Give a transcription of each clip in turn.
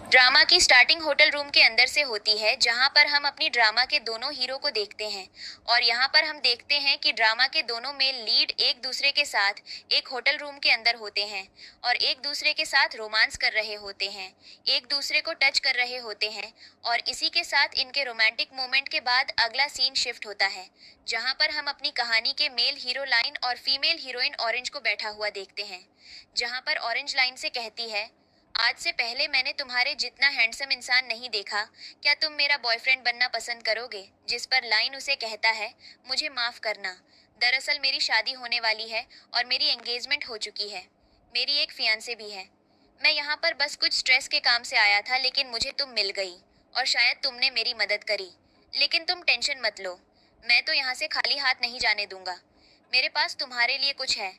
Drama की starting hotel room के अंदर से होती है जहां पर हम अपनी ड्रामा के दोनों हीरो को देखते हैं। और यहां पर हम देखते हैं कि ड्रामा के दोनों मेल लीड एक दूसरे के साथ एक होटल रूम के अंदर होते हैं और एक दूसरे के साथ रोमांस कर रहे होते हैं, एक दूसरे को टच कर रहे होते हैं। और इसी के साथ इनके रोमांटिक मोमेंट के बाद अगला सीन शिफ्ट होता है जहां पर हम अपनी कहानी के मेल हीरो लाइन और फीमेल हीरोइन ऑरेंज को बैठा हुआ देखते हैं, जहां पर ऑरेंज लाइन से कहती है, आज से पहले मैंने तुम्हारे जितना हैंडसम इंसान नहीं देखा। क्या तुम मेरा बॉयफ्रेंड बनना पसंद करोगे? जिस पर लाइन उसे कहता है, मुझे माफ करना, दरअसल मेरी शादी होने वाली है और मेरी एंगेजमेंट हो चुकी है। मेरी एक फियांसे भी है। मैं यहाँ पर बस कुछ स्ट्रेस के काम से आया था, लेकिन मुझे तुम मिल गई और शायद तुमने मेरी मदद करी। लेकिन तुम टेंशन मत लो, मैं तो यहाँ से खाली हाथ नहीं जाने दूंगा। मेरे पास तुम्हारे लिए कुछ है।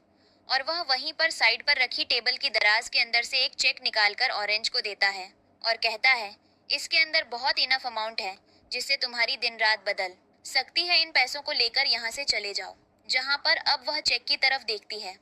और वह वहीं पर साइड पर रखी टेबल की दराज के अंदर से एक चेक निकालकर ऑरेंज को देता है और कहता है, इसके अंदर बहुत इनफ अमाउंट है जिससे तुम्हारी दिन रात बदल सकती है। इन पैसों को लेकर यहाँ से चले जाओ। जहाँ पर अब वह चेक की तरफ देखती है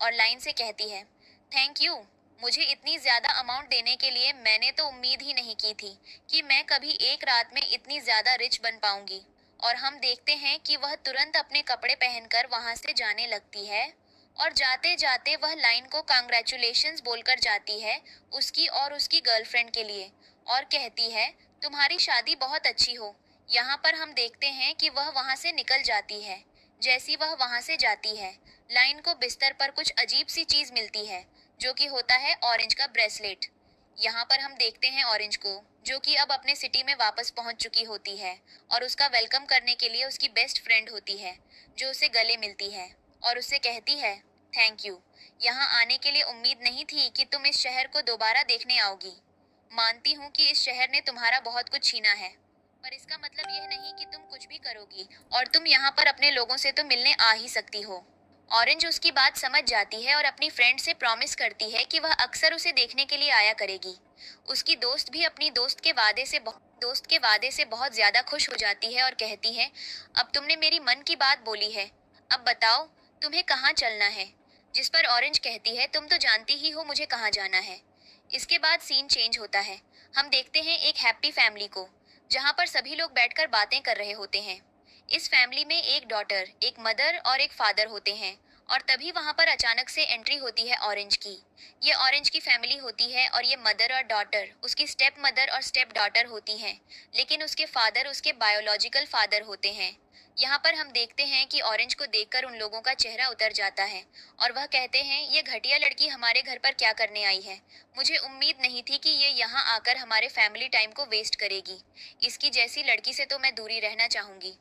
और लाइन से कहती है, थैंक यू। मुझे इतनी ज्यादा अमाउंट देने के लिए मैंने तो उम्मीद ही नहीं की थी कि मैं कभी एक रात में इतनी ज्यादा रिच बन पाऊंगी। और हम देखते हैं कि वह तुरंत अपने कपड़े पहनकर वहां से जाने लगती है और जाते जाते वह लाइन को कांग्रेचुलेशंस बोलकर जाती है उसकी और उसकी गर्लफ्रेंड के लिए, और कहती है, तुम्हारी शादी बहुत अच्छी हो। यहाँ पर हम देखते हैं कि वह वहां से निकल जाती है। जैसी वह वहां से जाती है, लाइन को बिस्तर पर कुछ अजीब सी चीज मिलती है जो कि होता है ऑरेंज का ब्रेसलेट। यहाँ पर हम देखते हैं ऑरेंज को, जो कि अब अपने सिटी में वापस पहुंच चुकी होती है और उसका वेलकम करने के लिए उसकी बेस्ट फ्रेंड होती है जो उसे गले मिलती है और उससे कहती है, थैंक यू। यहाँ आने के लिए उम्मीद नहीं थी कि तुम इस शहर को दोबारा देखने आओगी। मानती हूँ कि इस शहर ने तुम्हारा बहुत कुछ छीना है, पर इसका मतलब यह नहीं कि तुम कुछ भी करोगी और तुम यहाँ पर अपने लोगों से तो मिलने आ ही सकती हो। ऑरेंज उसकी बात समझ जाती है और अपनी फ्रेंड से प्रॉमिस करती है कि वह अक्सर उसे देखने के लिए आया करेगी। उसकी दोस्त भी अपनी दोस्त के वादे से बहुत ज्यादा खुश हो जाती है और कहती है, अब तुमने मेरी मन की बात बोली है। अब बताओ, तुम्हें कहाँ चलना है? जिस पर ऑरेंज कहती है, तुम तो जानती ही हो मुझे कहाँ जाना है। इसके बाद सीन चेंज होता है। हम देखते हैं एक हैप्पी फैमिली को, जहाँ पर सभी लोग बैठकर बातें कर रहे होते हैं। इस फैमिली में एक डॉटर, एक मदर और एक फादर होते हैं। और तभी वहां पर अचानक से एंट्री होती है ऑरेंज की। ये ऑरेंज की फैमिली होती है और ये मदर और डॉटर उसकी स्टेप मदर और स्टेप डॉटर होती हैं। लेकिन उसके फादर उसके बायोलॉजिकल फादर होते हैं। यहाँ पर हम देखते हैं कि ऑरेंज को देखकर उन लोगों का चेहरा उतर जाता है और वह कहते हैं, ये घटिया लड़की हमारे घर पर क्या करने आई है? मुझे उम्मीद नहीं थी कि ये यहाँ आकर हमारे फैमिली टाइम को वेस्ट करेगी। इसकी जैसी लड़की से तो मैं दूरी रहना चाहूंगी।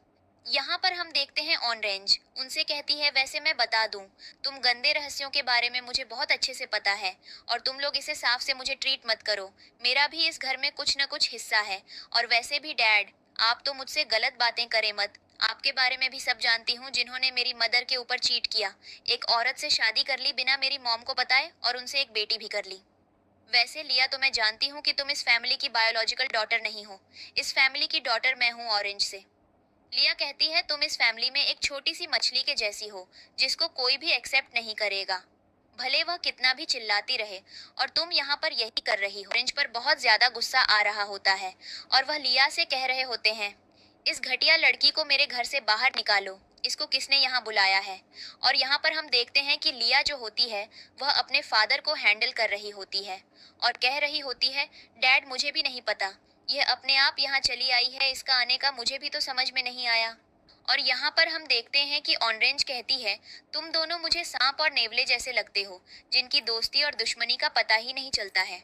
यहाँ पर हम देखते हैं ऑरेंज उनसे कहती है, वैसे मैं बता दूं, तुम गंदे रहस्यों के बारे में मुझे बहुत अच्छे से पता है और तुम लोग इसे साफ से मुझे ट्रीट मत करो। मेरा भी इस घर में कुछ न कुछ हिस्सा है। और वैसे भी डैड, आप तो मुझसे गलत बातें करें मत। आपके बारे में भी सब जानती हूँ, जिन्होंने मेरी मदर के ऊपर चीट किया, एक औरत से शादी कर ली बिना मेरी मॉम को बताए और उनसे एक बेटी भी कर ली। वैसे लिया, तो मैं जानती हूँ कि तुम इस फैमिली की बायोलॉजिकल डॉटर नहीं हो। इस फैमिली की डॉटर मैं हूँ ऑरेंज से। लिया कहती है, तुम इस फैमिली में एक छोटी सी मछली के जैसी हो जिसको कोई भी एक्सेप्ट नहीं करेगा, भले वह कितना भी चिल्लाती रहे। और तुम यहाँ पर यही कर रही हो। ऑरेंज पर बहुत ज्यादा गुस्सा आ रहा होता है और वह लिया से कह रहे होते हैं, इस घटिया लड़की को मेरे घर से बाहर निकालो। इसको किसने यहाँ बुलाया है? और यहाँ पर हम देखते हैं कि लिया जो होती है वह अपने फादर को हैंडल कर रही होती है और कह रही होती है, डैड मुझे भी नहीं पता, यह अपने आप यहाँ चली आई है, इसका आने का मुझे भी तो समझ में नहीं आया। और यहाँ पर हम देखते हैं कि ऑरेंज कहती है, तुम दोनों मुझे सांप और नेवले जैसे लगते हो, जिनकी दोस्ती और दुश्मनी का पता ही नहीं चलता है।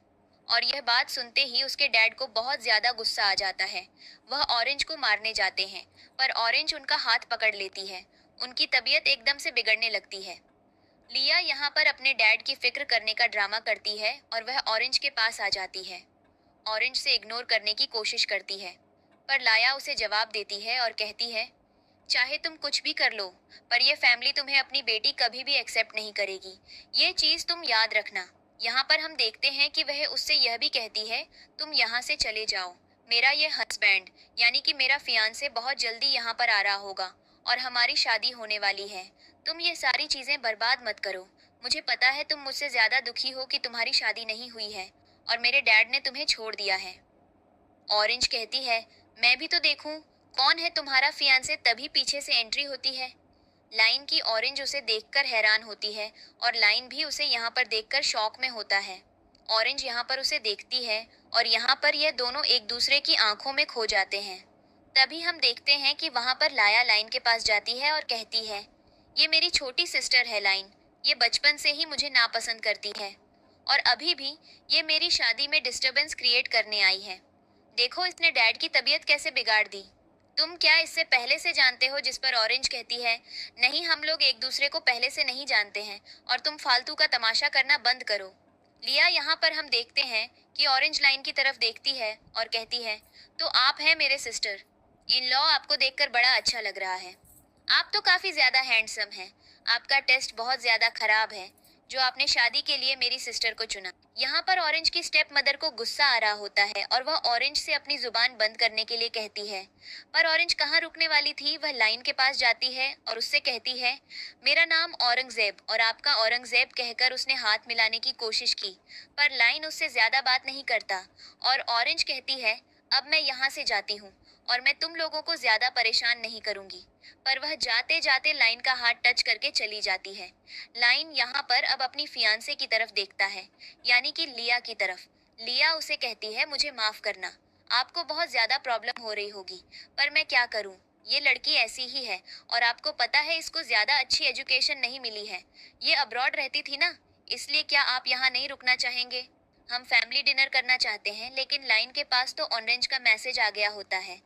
और यह बात सुनते ही उसके डैड को बहुत ज्यादा गुस्सा आ जाता है। वह ऑरेंज को मारने जाते हैं, पर ऑरेंज उनका हाथ पकड़ लेती है। उनकी तबीयत एकदम से बिगड़ने लगती है। लिया यहाँ पर अपने डैड की फिक्र करने का ड्रामा करती है और वह ऑरेंज के पास आ जाती है। ऑरेंज से इग्नोर करने की कोशिश करती है, पर लाया उसे जवाब देती है और कहती है, चाहे तुम कुछ भी कर लो, पर यह फैमिली तुम्हें अपनी बेटी कभी भी एक्सेप्ट नहीं करेगी। ये चीज तुम याद रखना। यहाँ पर हम देखते हैं कि वह उससे यह भी कहती है, तुम यहाँ से चले जाओ। मेरा ये हस्बैंड, यानी कि मेरा फियांसे बहुत जल्दी यहाँ पर आ रहा होगा और हमारी शादी होने वाली है। तुम ये सारी चीजें बर्बाद मत करो। मुझे पता है तुम मुझसे ज्यादा दुखी हो कि तुम्हारी शादी नहीं हुई है और मेरे डैड ने तुम्हें छोड़ दिया है। ऑरेंज कहती है, मैं भी तो देखूं, कौन है तुम्हारा फियांसे, तभी पीछे से एंट्री होती है। लाइन की ऑरेंज उसे देखकर हैरान होती है और लाइन भी उसे यहाँ पर देखकर शॉक में होता है। ऑरेंज यहाँ पर उसे देखती है और यहाँ पर यह दोनों एक दूसरे की आंखों में खो जाते हैं। तभी हम देखते हैं कि वहां पर लाया लाइन के पास जाती है और कहती है, ये मेरी छोटी सिस्टर है लाइन, ये बचपन से ही मुझे नापसंद करती है और अभी भी ये मेरी शादी में डिस्टरबेंस क्रिएट करने आई है। देखो इसने डैड की तबीयत कैसे बिगाड़ दी। तुम क्या इससे पहले से जानते हो? जिस पर ऑरेंज कहती है, नहीं, हम लोग एक दूसरे को पहले से नहीं जानते हैं और तुम फालतू का तमाशा करना बंद करो। लिया, यहाँ पर हम देखते हैं कि ऑरेंज लाइन की तरफ देखती है और कहती है, तो आप हैं मेरे सिस्टर इन लॉ, आपको देखकर बड़ा अच्छा लग रहा है। आप तो काफी ज्यादा हैंडसम हैं। आपका टेस्ट बहुत ज्यादा खराब है जो आपने शादी के लिए मेरी सिस्टर को चुना। यहाँ पर ऑरेंज की स्टेप मदर को गुस्सा आ रहा होता है और वह ऑरेंज से अपनी जुबान बंद करने के लिए कहती है, पर ऑरेंज कहाँ रुकने वाली थी। वह लाइन के पास जाती है और उससे कहती है, मेरा नाम औरंगजेब और आपका औरंगजेब कहकर उसने हाथ मिलाने की कोशिश की, पर लाइन उससे ज्यादा बात नहीं करता और ऑरेंज कहती है, अब मैं यहाँ से जाती हूँ और मैं तुम लोगों को ज्यादा परेशान नहीं करूंगी। पर वह जाते जाते लाइन का हाथ टच करके चली जाती है। लाइन यहाँ पर अब अपनी फियांसे की तरफ देखता है, यानी कि लिया की तरफ। लिया उसे कहती है, मुझे माफ करना, आपको बहुत ज्यादा प्रॉब्लम हो रही होगी, पर मैं क्या करूं, ये लड़की ऐसी ही है और आपको पता है इसको ज्यादा अच्छी एजुकेशन नहीं मिली है। ये अब्रॉड रहती थी ना, इसलिए क्या आप यहाँ नहीं रुकना चाहेंगे? हम फैमिली डिनर करना चाहते हैं। लेकिन लाइन के पास तो ऑरेंज का मैसेज आ गया होता है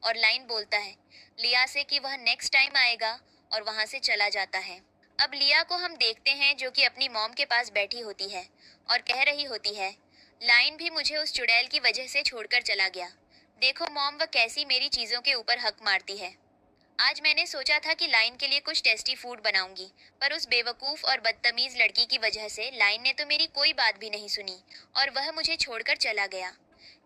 और लाइन बोलता है लिया से कि वह नेक्स्ट टाइम आएगा और वहां से चला जाता है। अब लिया को हम देखते हैं जो कि अपनी मॉम के पास बैठी होती है और कह रही होती है, लाइन भी मुझे उस चुड़ैल की वजह से छोड़कर चला गया। देखो मॉम, वह कैसी मेरी चीजों के ऊपर हक मारती है। आज मैंने सोचा था कि लाइन के लिए कुछ टेस्टी फूड बनाऊंगी, पर उस बेवकूफ और बदतमीज लड़की की वजह से लाइन ने तो मेरी कोई बात भी नहीं सुनी और वह मुझे छोड़कर चला गया।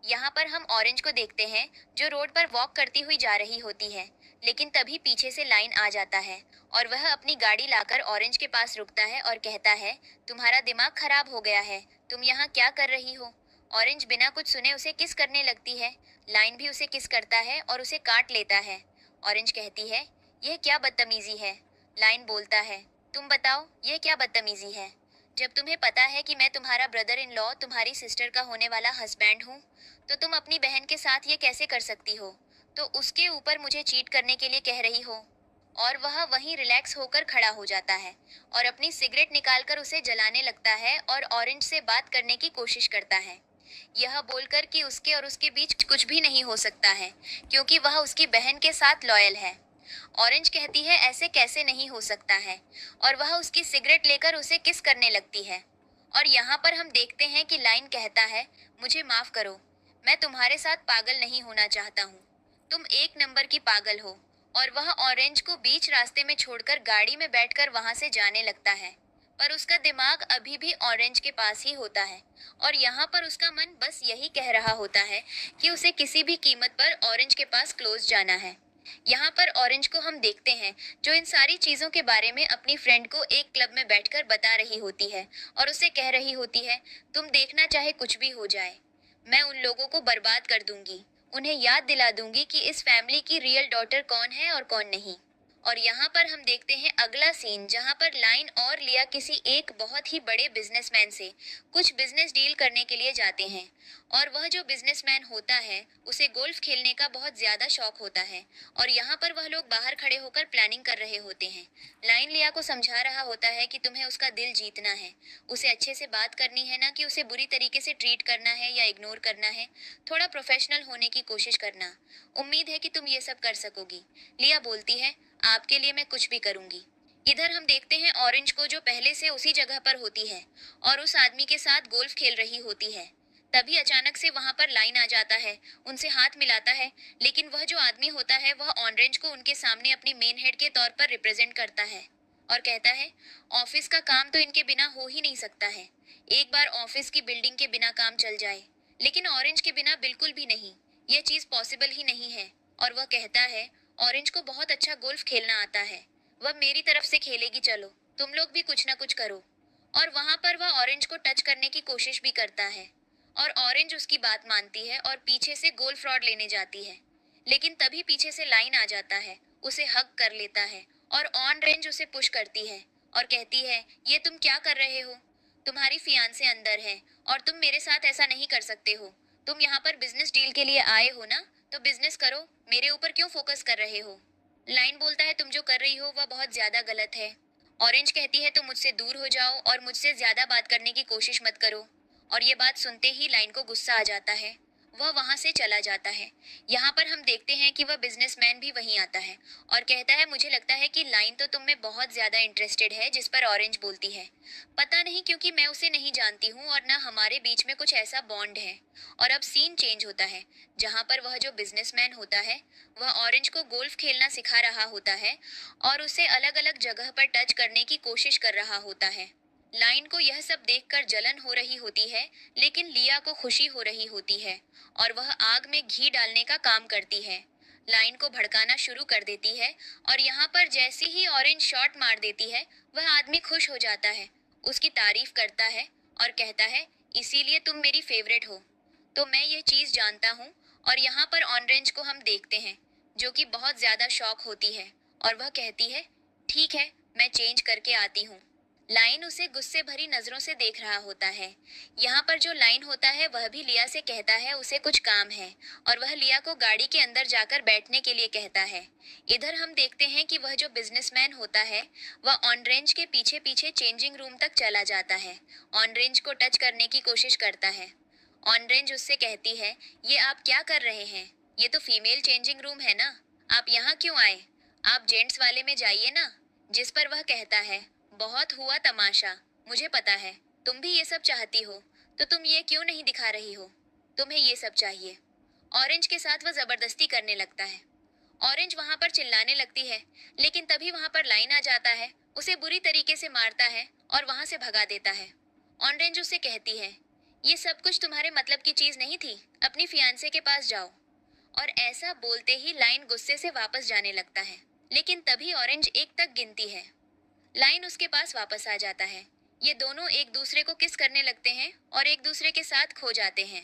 यहाँ पर हम ऑरेंज को देखते हैं जो रोड पर वॉक करती हुई जा रही होती है, लेकिन तभी पीछे से लाइन आ जाता है और वह अपनी गाड़ी लाकर ऑरेंज के पास रुकता है और कहता है, तुम्हारा दिमाग खराब हो गया है, तुम यहाँ क्या कर रही हो? ऑरेंज बिना कुछ सुने उसे किस करने लगती है। लाइन भी उसे किस करता है और उसे काट लेता है। ऑरेंज कहती है, यह क्या बदतमीजी है? लाइन बोलता है, तुम बताओ यह क्या बदतमीजी है? जब तुम्हें पता है कि मैं तुम्हारा ब्रदर इन लॉ, तुम्हारी सिस्टर का होने वाला हस्बैंड हूँ, तो तुम अपनी बहन के साथ ये कैसे कर सकती हो? तो उसके ऊपर मुझे चीट करने के लिए कह रही हो? और वह वहीं रिलैक्स होकर खड़ा हो जाता है और अपनी सिगरेट निकालकर उसे जलाने लगता है और ऑरेंज से बात करने की कोशिश करता है, यह बोलकर कि उसके और उसके बीच कुछ भी नहीं हो सकता है क्योंकि वह उसकी बहन के साथ लॉयल है। ऑरेंज कहती है, ऐसे कैसे नहीं हो सकता है, और वह उसकी सिगरेट लेकर उसे किस करने लगती है। और यहाँ पर हम देखते हैं कि लाइन कहता है, मुझे माफ करो, मैं तुम्हारे साथ पागल नहीं होना चाहता हूँ, तुम एक नंबर की पागल हो। और वह ऑरेंज को बीच रास्ते में छोड़कर गाड़ी में बैठकर वहां से जाने लगता है, पर उसका दिमाग अभी भी ऑरेंज के पास ही होता है और यहाँ पर उसका मन बस यही कह रहा होता है कि उसे किसी भी कीमत पर ऑरेंज के पास क्लोज जाना है। यहाँ पर ऑरेंज को हम देखते हैं जो इन सारी चीजों के बारे में अपनी फ्रेंड को एक क्लब में बैठकर बता रही होती है और उसे कह रही होती है, तुम देखना चाहे कुछ भी हो जाए, मैं उन लोगों को बर्बाद कर दूंगी, उन्हें याद दिला दूंगी कि इस फैमिली की रियल डॉटर कौन है और कौन नहीं। और यहाँ पर हम देखते हैं अगला सीन जहाँ पर लाइन और लिया किसी एक बहुत ही बड़े बिजनेसमैन से कुछ बिजनेस डील करने के लिए जाते हैं और वह जो बिजनेसमैन होता है उसे गोल्फ खेलने का बहुत ज्यादा शौक होता है और यहाँ पर वह लोग बाहर खड़े होकर प्लानिंग कर रहे होते हैं। लाइन लिया को समझा रहा होता है कि तुम्हें उसका दिल जीतना है, उसे अच्छे से बात करनी है, ना कि उसे बुरी तरीके से ट्रीट करना है या इग्नोर करना है, थोड़ा प्रोफेशनल होने की कोशिश करना, उम्मीद है कि तुम ये सब कर सकोगी। लिया बोलती है, आपके लिए मैं कुछ भी करूंगी। इधर हम देखते हैं ऑरेंज को जो पहले से उसी जगह पर होती है और उस आदमी के साथ गोल्फ खेल रही होती है। तभी अचानक से वहां पर लाइन आ जाता है, उनसे हाथ मिलाता है, लेकिन वह जो आदमी होता है वह ऑरेंज को उनके सामने अपनी मेन हेड के तौर पर रिप्रेजेंट करता है और कहता है, ऑफिस का काम तो इनके बिना हो ही नहीं सकता है, एक बार ऑफिस की बिल्डिंग के बिना काम चल जाए, लेकिन ऑरेंज के बिना बिल्कुल भी नहीं, यह चीज पॉसिबल ही नहीं है। और वह कहता है, ऑरेंज को बहुत अच्छा गोल्फ खेलना आता है, वह मेरी तरफ से खेलेगी, चलो तुम लोग भी कुछ ना कुछ करो। और वहां पर वह ऑरेंज को टच करने की कोशिश भी करता है और ऑरेंज उसकी बात मानती है और पीछे से गोल फ्रॉड लेने जाती है। लेकिन तभी पीछे से लाइन आ जाता है, उसे हक कर लेता है और ऑरेंज उसे पुश करती है और कहती है, ये तुम क्या कर रहे हो? तुम्हारी फियांसे अंदर है और तुम मेरे साथ ऐसा नहीं कर सकते हो। तुम यहाँ पर बिजनेस डील के लिए आए हो ना, तो बिजनेस करो, मेरे ऊपर क्यों फोकस कर रहे हो? लाइन बोलता है, तुम जो कर रही हो वह बहुत ज्यादा गलत है। ऑरेंज कहती है, तुम मुझसे दूर हो जाओ और मुझसे ज्यादा बात करने की कोशिश मत करो। और ये बात सुनते ही लाइन को गुस्सा आ जाता है, वह वहां से चला जाता है। यहाँ पर हम देखते हैं कि वह बिजनेसमैन भी वहीं आता है और कहता है, मुझे लगता है कि लाइन तो तुम में बहुत ज्यादा इंटरेस्टेड है। जिस पर ऑरेंज बोलती है, पता नहीं, क्योंकि मैं उसे नहीं जानती हूँ और ना हमारे बीच में कुछ ऐसा बॉन्ड है। और अब सीन चेंज होता है, जहाँ पर वह जो बिजनेसमैन होता है वह ऑरेंज को गोल्फ खेलना सिखा रहा होता है और उसे अलग अलग जगह पर टच करने की कोशिश कर रहा होता है। लाइन को यह सब देखकर जलन हो रही होती है, लेकिन लिया को खुशी हो रही होती है और वह आग में घी डालने का काम करती है। लाइन को भड़काना शुरू कर देती है और यहाँ पर जैसे ही ऑरेंज शॉट मार देती है, वह आदमी खुश हो जाता है, उसकी तारीफ करता है और कहता है, इसीलिए तुम मेरी फेवरेट हो। तो मैं ये चीज जानता हूँ। और यहाँ पर ऑरेंज को हम देखते हैं, जो कि बहुत ज्यादा शॉक होती है और वह कहती है, ठीक है, मैं चेंज करके आती हूँ। लाइन उसे गुस्से भरी नजरों से देख रहा होता है। यहाँ पर जो लाइन होता है वह भी लिया से कहता है उसे कुछ काम है और वह लिया को गाड़ी के अंदर जाकर बैठने के लिए कहता है। इधर हम देखते हैं कि वह जो बिजनेसमैन होता है वह ऑरेंज के पीछे पीछे चेंजिंग रूम तक चला जाता है, ऑरेंज को टच करने की कोशिश करता है। ऑरेंज उससे कहती है, ये आप क्या कर रहे हैं? ये तो फीमेल चेंजिंग रूम है ना, आप यहाँ क्यों आए? आप जेंट्स वाले में जाइए ना। जिस पर वह कहता है, बहुत हुआ तमाशा, मुझे पता है तुम भी ये सब चाहती हो, तो तुम ये क्यों नहीं दिखा रही हो? तुम्हें ये सब चाहिए। ऑरेंज के साथ वह जबरदस्ती करने लगता है। ऑरेंज वहां पर चिल्लाने लगती है, लेकिन तभी वहां पर लाइन आ जाता है, उसे बुरी तरीके से मारता है और वहां से भगा देता है। ऑरेंज उससे कहती है, ये सब कुछ तुम्हारे मतलब की चीज नहीं थी, अपनी फियांसे के पास जाओ। और ऐसा बोलते ही लाइन गुस्से से वापस जाने लगता है, लेकिन तभी ऑरेंज एक तक गिनती है। लाइन उसके पास वापस आ जाता है। ये दोनों एक दूसरे को किस करने लगते हैं और एक दूसरे के साथ खो जाते हैं।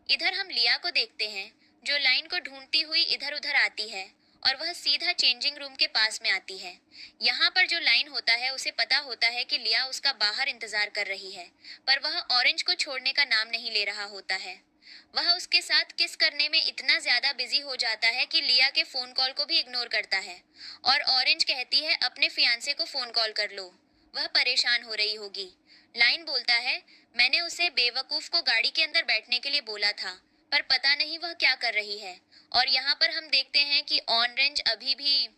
इधर हम लिया को देखते हैं, जो लाइन को ढूंढती हुई इधर उधर आती है और वह सीधा चेंजिंग रूम के पास में आती है। यहाँ पर जो लाइन होता है उसे पता होता है कि लिया उसका बाहर इंतजार कर रही है, पर वह ऑरेंज को छोड़ने का नाम नहीं ले रहा होता है। वह उसके साथ किस करने में इतना ज्यादा बिजी हो जाता है कि लिया के फोन कॉल को भी इग्नोर करता है। और ऑरेंज कहती है, अपने फियांसे को फोन कॉल कर लो, वह परेशान हो रही होगी। लाइन बोलता है, मैंने उसे बेवकूफ को गाड़ी के अंदर बैठने के लिए बोला था, पर पता नहीं वह क्या कर रही है। और यहाँ पर हम देखते हैं कि ऑरेंज अभी भी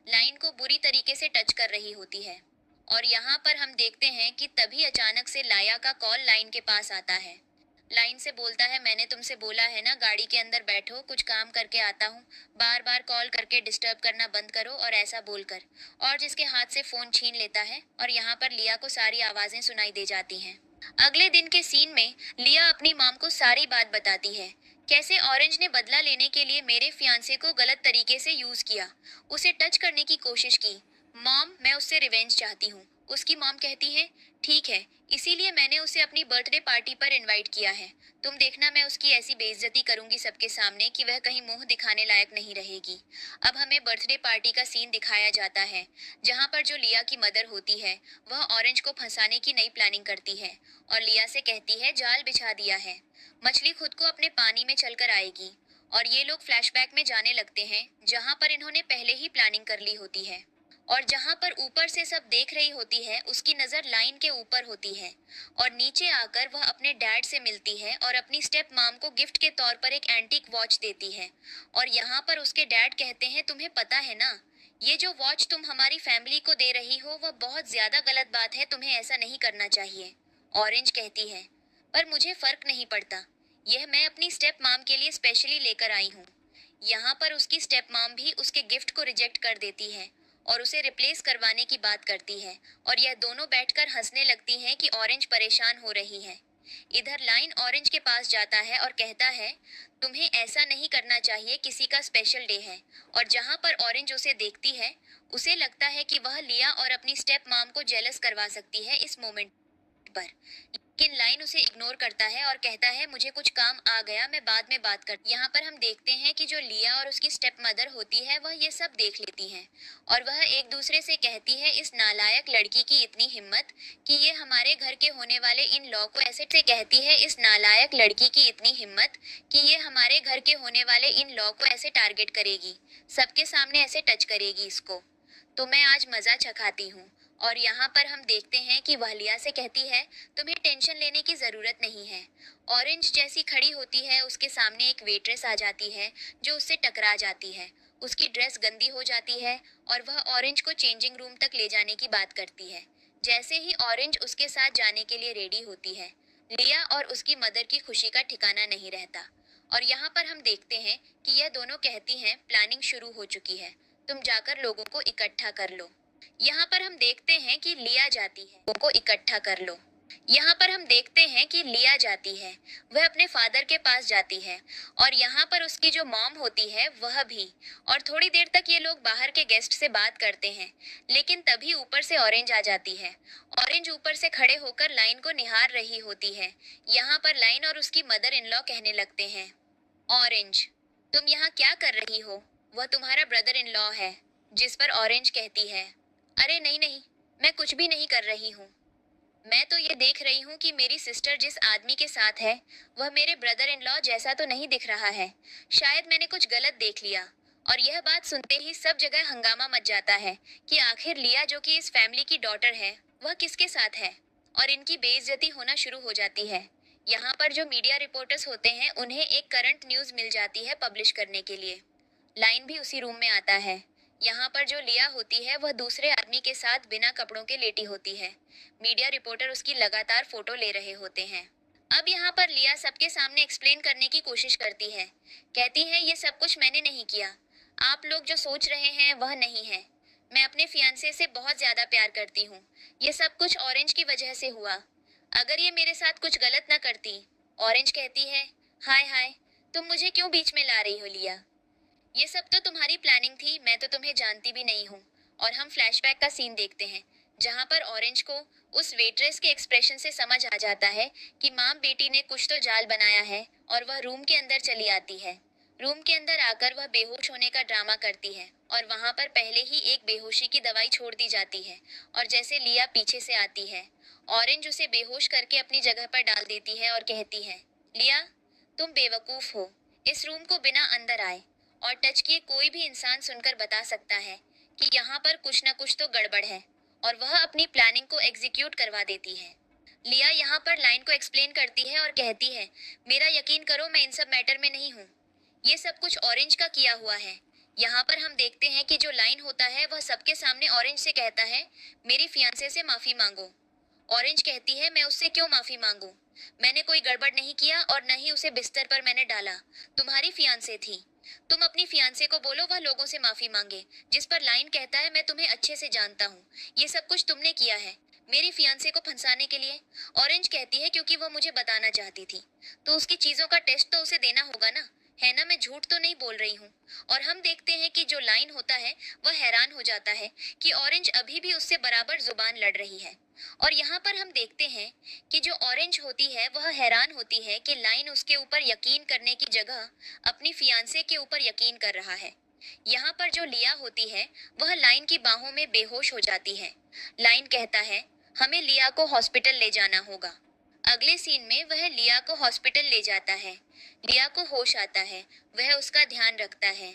लाइन को बुरी तरीके से टच कर रही होती है। और यहाँ पर हम देखते हैं कि तभी अचानक से लाया का कॉल लाइन के पास आता है। लाइन से बोलता है, मैंने तुमसे बोला है ना गाड़ी के अंदर बैठो, कुछ काम करके आता हूँ, बार बार कॉल करके डिस्टर्ब करना बंद करो। और ऐसा बोलकर और जिसके हाथ से फोन छीन लेता है और यहाँ पर लिया को सारी आवाजें सुनाई दे जाती हैं। अगले दिन के सीन में लिया अपनी मॉम को सारी बात बताती है, कैसे ऑरेंज ने बदला लेने के लिए मेरे फियांसे को गलत तरीके से यूज किया, उसे टच करने की कोशिश की। मॉम, मैं उससे रिवेंज चाहती हूँ। उसकी मॉम कहती है, ठीक है, इसीलिए मैंने उसे अपनी बर्थडे पार्टी पर इनवाइट किया है। तुम देखना, मैं उसकी ऐसी बेइज्जती करूंगी सबके सामने कि वह कहीं मुंह दिखाने लायक नहीं रहेगी। अब हमें बर्थडे पार्टी का सीन दिखाया जाता है, जहां पर जो लिया की मदर होती है वह ऑरेंज को फंसाने की नई प्लानिंग करती है और लिया से कहती है, जाल बिछा दिया है, मछली खुद को अपने पानी में चलकर आएगी। और ये लोग फ्लैशबैक में जाने लगते हैं, जहां पर इन्होंने पहले ही प्लानिंग कर ली होती है। और जहां पर ऊपर से सब देख रही होती है, उसकी नजर लाइन के ऊपर होती है और नीचे आकर वह अपने डैड से मिलती है और अपनी स्टेप मॉम को गिफ्ट के तौर पर एक एंटीक वॉच देती है। और यहाँ पर उसके डैड कहते हैं, तुम्हें पता है ना, ये जो वॉच तुम हमारी फैमिली को दे रही हो वह बहुत ज्यादा गलत बात है, तुम्हें ऐसा नहीं करना चाहिए। ऑरेंज कहती है, पर मुझे फर्क नहीं पड़ता, यह मैं अपनी स्टेप मॉम के लिए स्पेशली लेकर आई हूँ। यहाँ पर उसकी स्टेप मॉम भी उसके गिफ्ट को रिजेक्ट कर देती है और उसे रिप्लेस करवाने की बात करती है और यह दोनों बैठकर हंसने लगती हैं कि ऑरेंज परेशान हो रही है। इधर लाइन ऑरेंज के पास जाता है और कहता है, तुम्हें ऐसा नहीं करना चाहिए, किसी का स्पेशल डे है। और जहाँ पर ऑरेंज उसे देखती है, उसे लगता है कि वह लिया और अपनी स्टेप मॉम को जेलस करवा सकती है इस मोमेंट पर। लेकिन लाइन उसे इग्नोर करता है और कहता है मुझे कुछ काम आ गया, मैं बाद में बात कर। यहाँ पर हम देखते हैं कि जो लिया और उसकी स्टेप मदर होती है वह ये सब देख लेती हैं और वह एक दूसरे से कहती है इस नालायक लड़की की इतनी हिम्मत कि ये हमारे घर के होने वाले इन लॉ को ऐसे से कहती है इस नालायक लड़की की इतनी हिम्मत कि ये हमारे घर के होने वाले इन लॉ को ऐसे टारगेट करेगी, सबके सामने ऐसे टच करेगी इसको, तो मैं आज मजा चखाती हूँ। और यहाँ पर हम देखते हैं कि वह लिया से कहती है तुम्हें टेंशन लेने की जरूरत नहीं है। ऑरेंज जैसी खड़ी होती है उसके सामने एक वेट्रेस आ जाती है जो उससे टकरा जाती है। उसकी ड्रेस गंदी हो जाती है और वह ऑरेंज को चेंजिंग रूम तक ले जाने की बात करती है। जैसे ही ऑरेंज उसके साथ जाने के लिए रेडी होती है, लिया और उसकी मदर की खुशी का ठिकाना नहीं रहता। और यहाँ पर हम देखते हैं कि यह दोनों कहती हैं प्लानिंग शुरू हो चुकी है, तुम जाकर लोगों को इकट्ठा कर लो। यहाँ पर हम देखते हैं कि लिया जाती है, लोगों को इकट्ठा कर लो। यहाँ पर हम देखते हैं कि लिया जाती है, वह अपने फादर के पास जाती है और यहाँ पर उसकी जो मॉम होती है वह भी। और थोड़ी देर तक ये लोग बाहर के गेस्ट से बात करते हैं, लेकिन तभी ऊपर से ऑरेंज आ जाती है। ऑरेंज ऊपर से खड़े होकर लाइन को निहार रही होती है। यहाँ पर लाइन और उसकी मदर इन लॉ कहने लगते हैं ऑरेंज तुम यहाँ क्या कर रही हो, वह तुम्हारा ब्रदर इन लॉ है। जिस पर ऑरेंज कहती है अरे नहीं नहीं, मैं कुछ भी नहीं कर रही हूँ, मैं तो ये देख रही हूँ कि मेरी सिस्टर जिस आदमी के साथ है वह मेरे ब्रदर इन लॉ जैसा तो नहीं दिख रहा है, शायद मैंने कुछ गलत देख लिया। और यह बात सुनते ही सब जगह हंगामा मच जाता है कि आखिर लिया जो कि इस फैमिली की डॉटर है वह किसके साथ है, और इनकी बेइज्जती होना शुरू हो जाती है। यहाँ पर जो मीडिया रिपोर्टर्स होते हैं उन्हें एक करंट न्यूज़ मिल जाती है पब्लिश करने के लिए। लाइन भी उसी रूम में आता है। यहाँ पर जो लिया होती है वह दूसरे आदमी के साथ बिना कपड़ों के लेटी होती है। मीडिया रिपोर्टर उसकी लगातार फोटो ले रहे होते हैं। अब यहाँ पर लिया सबके सामने एक्सप्लेन करने की कोशिश करती है, कहती है ये सब कुछ मैंने नहीं किया, आप लोग जो सोच रहे हैं वह नहीं है, मैं अपने फियांसे से बहुत ज्यादा प्यार करती हूँ, ये सब कुछ ऑरेंज की वजह से हुआ, अगर ये मेरे साथ कुछ गलत न करती। ऑरेंज कहती है हाय हाय, तुम मुझे क्यों बीच में ला रही हो लिया, ये सब तो तुम्हारी प्लानिंग थी, मैं तो तुम्हें जानती भी नहीं हूँ। और हम फ्लैशबैक का सीन देखते हैं जहाँ पर ऑरेंज को उस वेट्रेस के एक्सप्रेशन से समझ आ जाता है कि माँ बेटी ने कुछ तो जाल बनाया है और वह रूम के अंदर चली आती है। रूम के अंदर आकर वह बेहोश होने का ड्रामा करती है और वहाँ पर पहले ही एक बेहोशी की दवाई छोड़ दी जाती है और जैसे लिया पीछे से आती है, ऑरेंज उसे बेहोश करके अपनी जगह पर डाल देती है और कहती है लिया तुम बेवकूफ हो, इस रूम को बिना अंदर आए और टच किए कोई भी इंसान सुनकर बता सकता है कि यहाँ पर कुछ न कुछ तो गड़बड़ है, और वह अपनी प्लानिंग को एग्जीक्यूट करवा देती है। लिया यहाँ पर लाइन को एक्सप्लेन करती है और कहती है मेरा यकीन करो मैं इन सब मैटर में नहीं हूँ, ये सब कुछ ऑरेंज का किया हुआ है। यहाँ पर हम देखते हैं कि जो लाइन होता है वह सबके सामने ऑरेंज से कहता है मेरी फियांसे से माफी मांगो। ऑरेंज कहती है मैं उससे क्यों माफी मांगू, मैंने कोई गड़बड़ नहीं किया और न ही उसे बिस्तर पर मैंने डाला, तुम्हारी फियांसे थी, तुम अपनी फियांसे को बोलो वह लोगों से माफी मांगे। जिस पर लाइन कहता है मैं तुम्हें अच्छे से जानता हूँ, ये सब कुछ तुमने किया है मेरी फियांसे को फंसाने के लिए। ऑरेंज कहती है क्योंकि वो मुझे बताना चाहती थी, तो उसकी चीजों का टेस्ट तो उसे देना होगा ना, है ना, मैं झूठ तो नहीं बोल रही हूँ। और हम देखते हैं कि जो लाइन होता है वह हैरान हो जाता है कि ऑरेंज अभी भी उससे बराबर जुबान लड़ रही है। और यहाँ पर हम देखते हैं कि जो ऑरेंज होती है वह हैरान होती है कि लाइन उसके ऊपर यकीन करने की जगह अपनी फियांसे के ऊपर यकीन कर रहा है। यहाँ पर जो लिया होती है वह लाइन की बाहों में बेहोश हो जाती है। लाइन कहता है हमें लिया को हॉस्पिटल ले जाना होगा। अगले सीन में वह लिया को हॉस्पिटल ले जाता है। लिया को होश आता है, वह उसका ध्यान रखता है।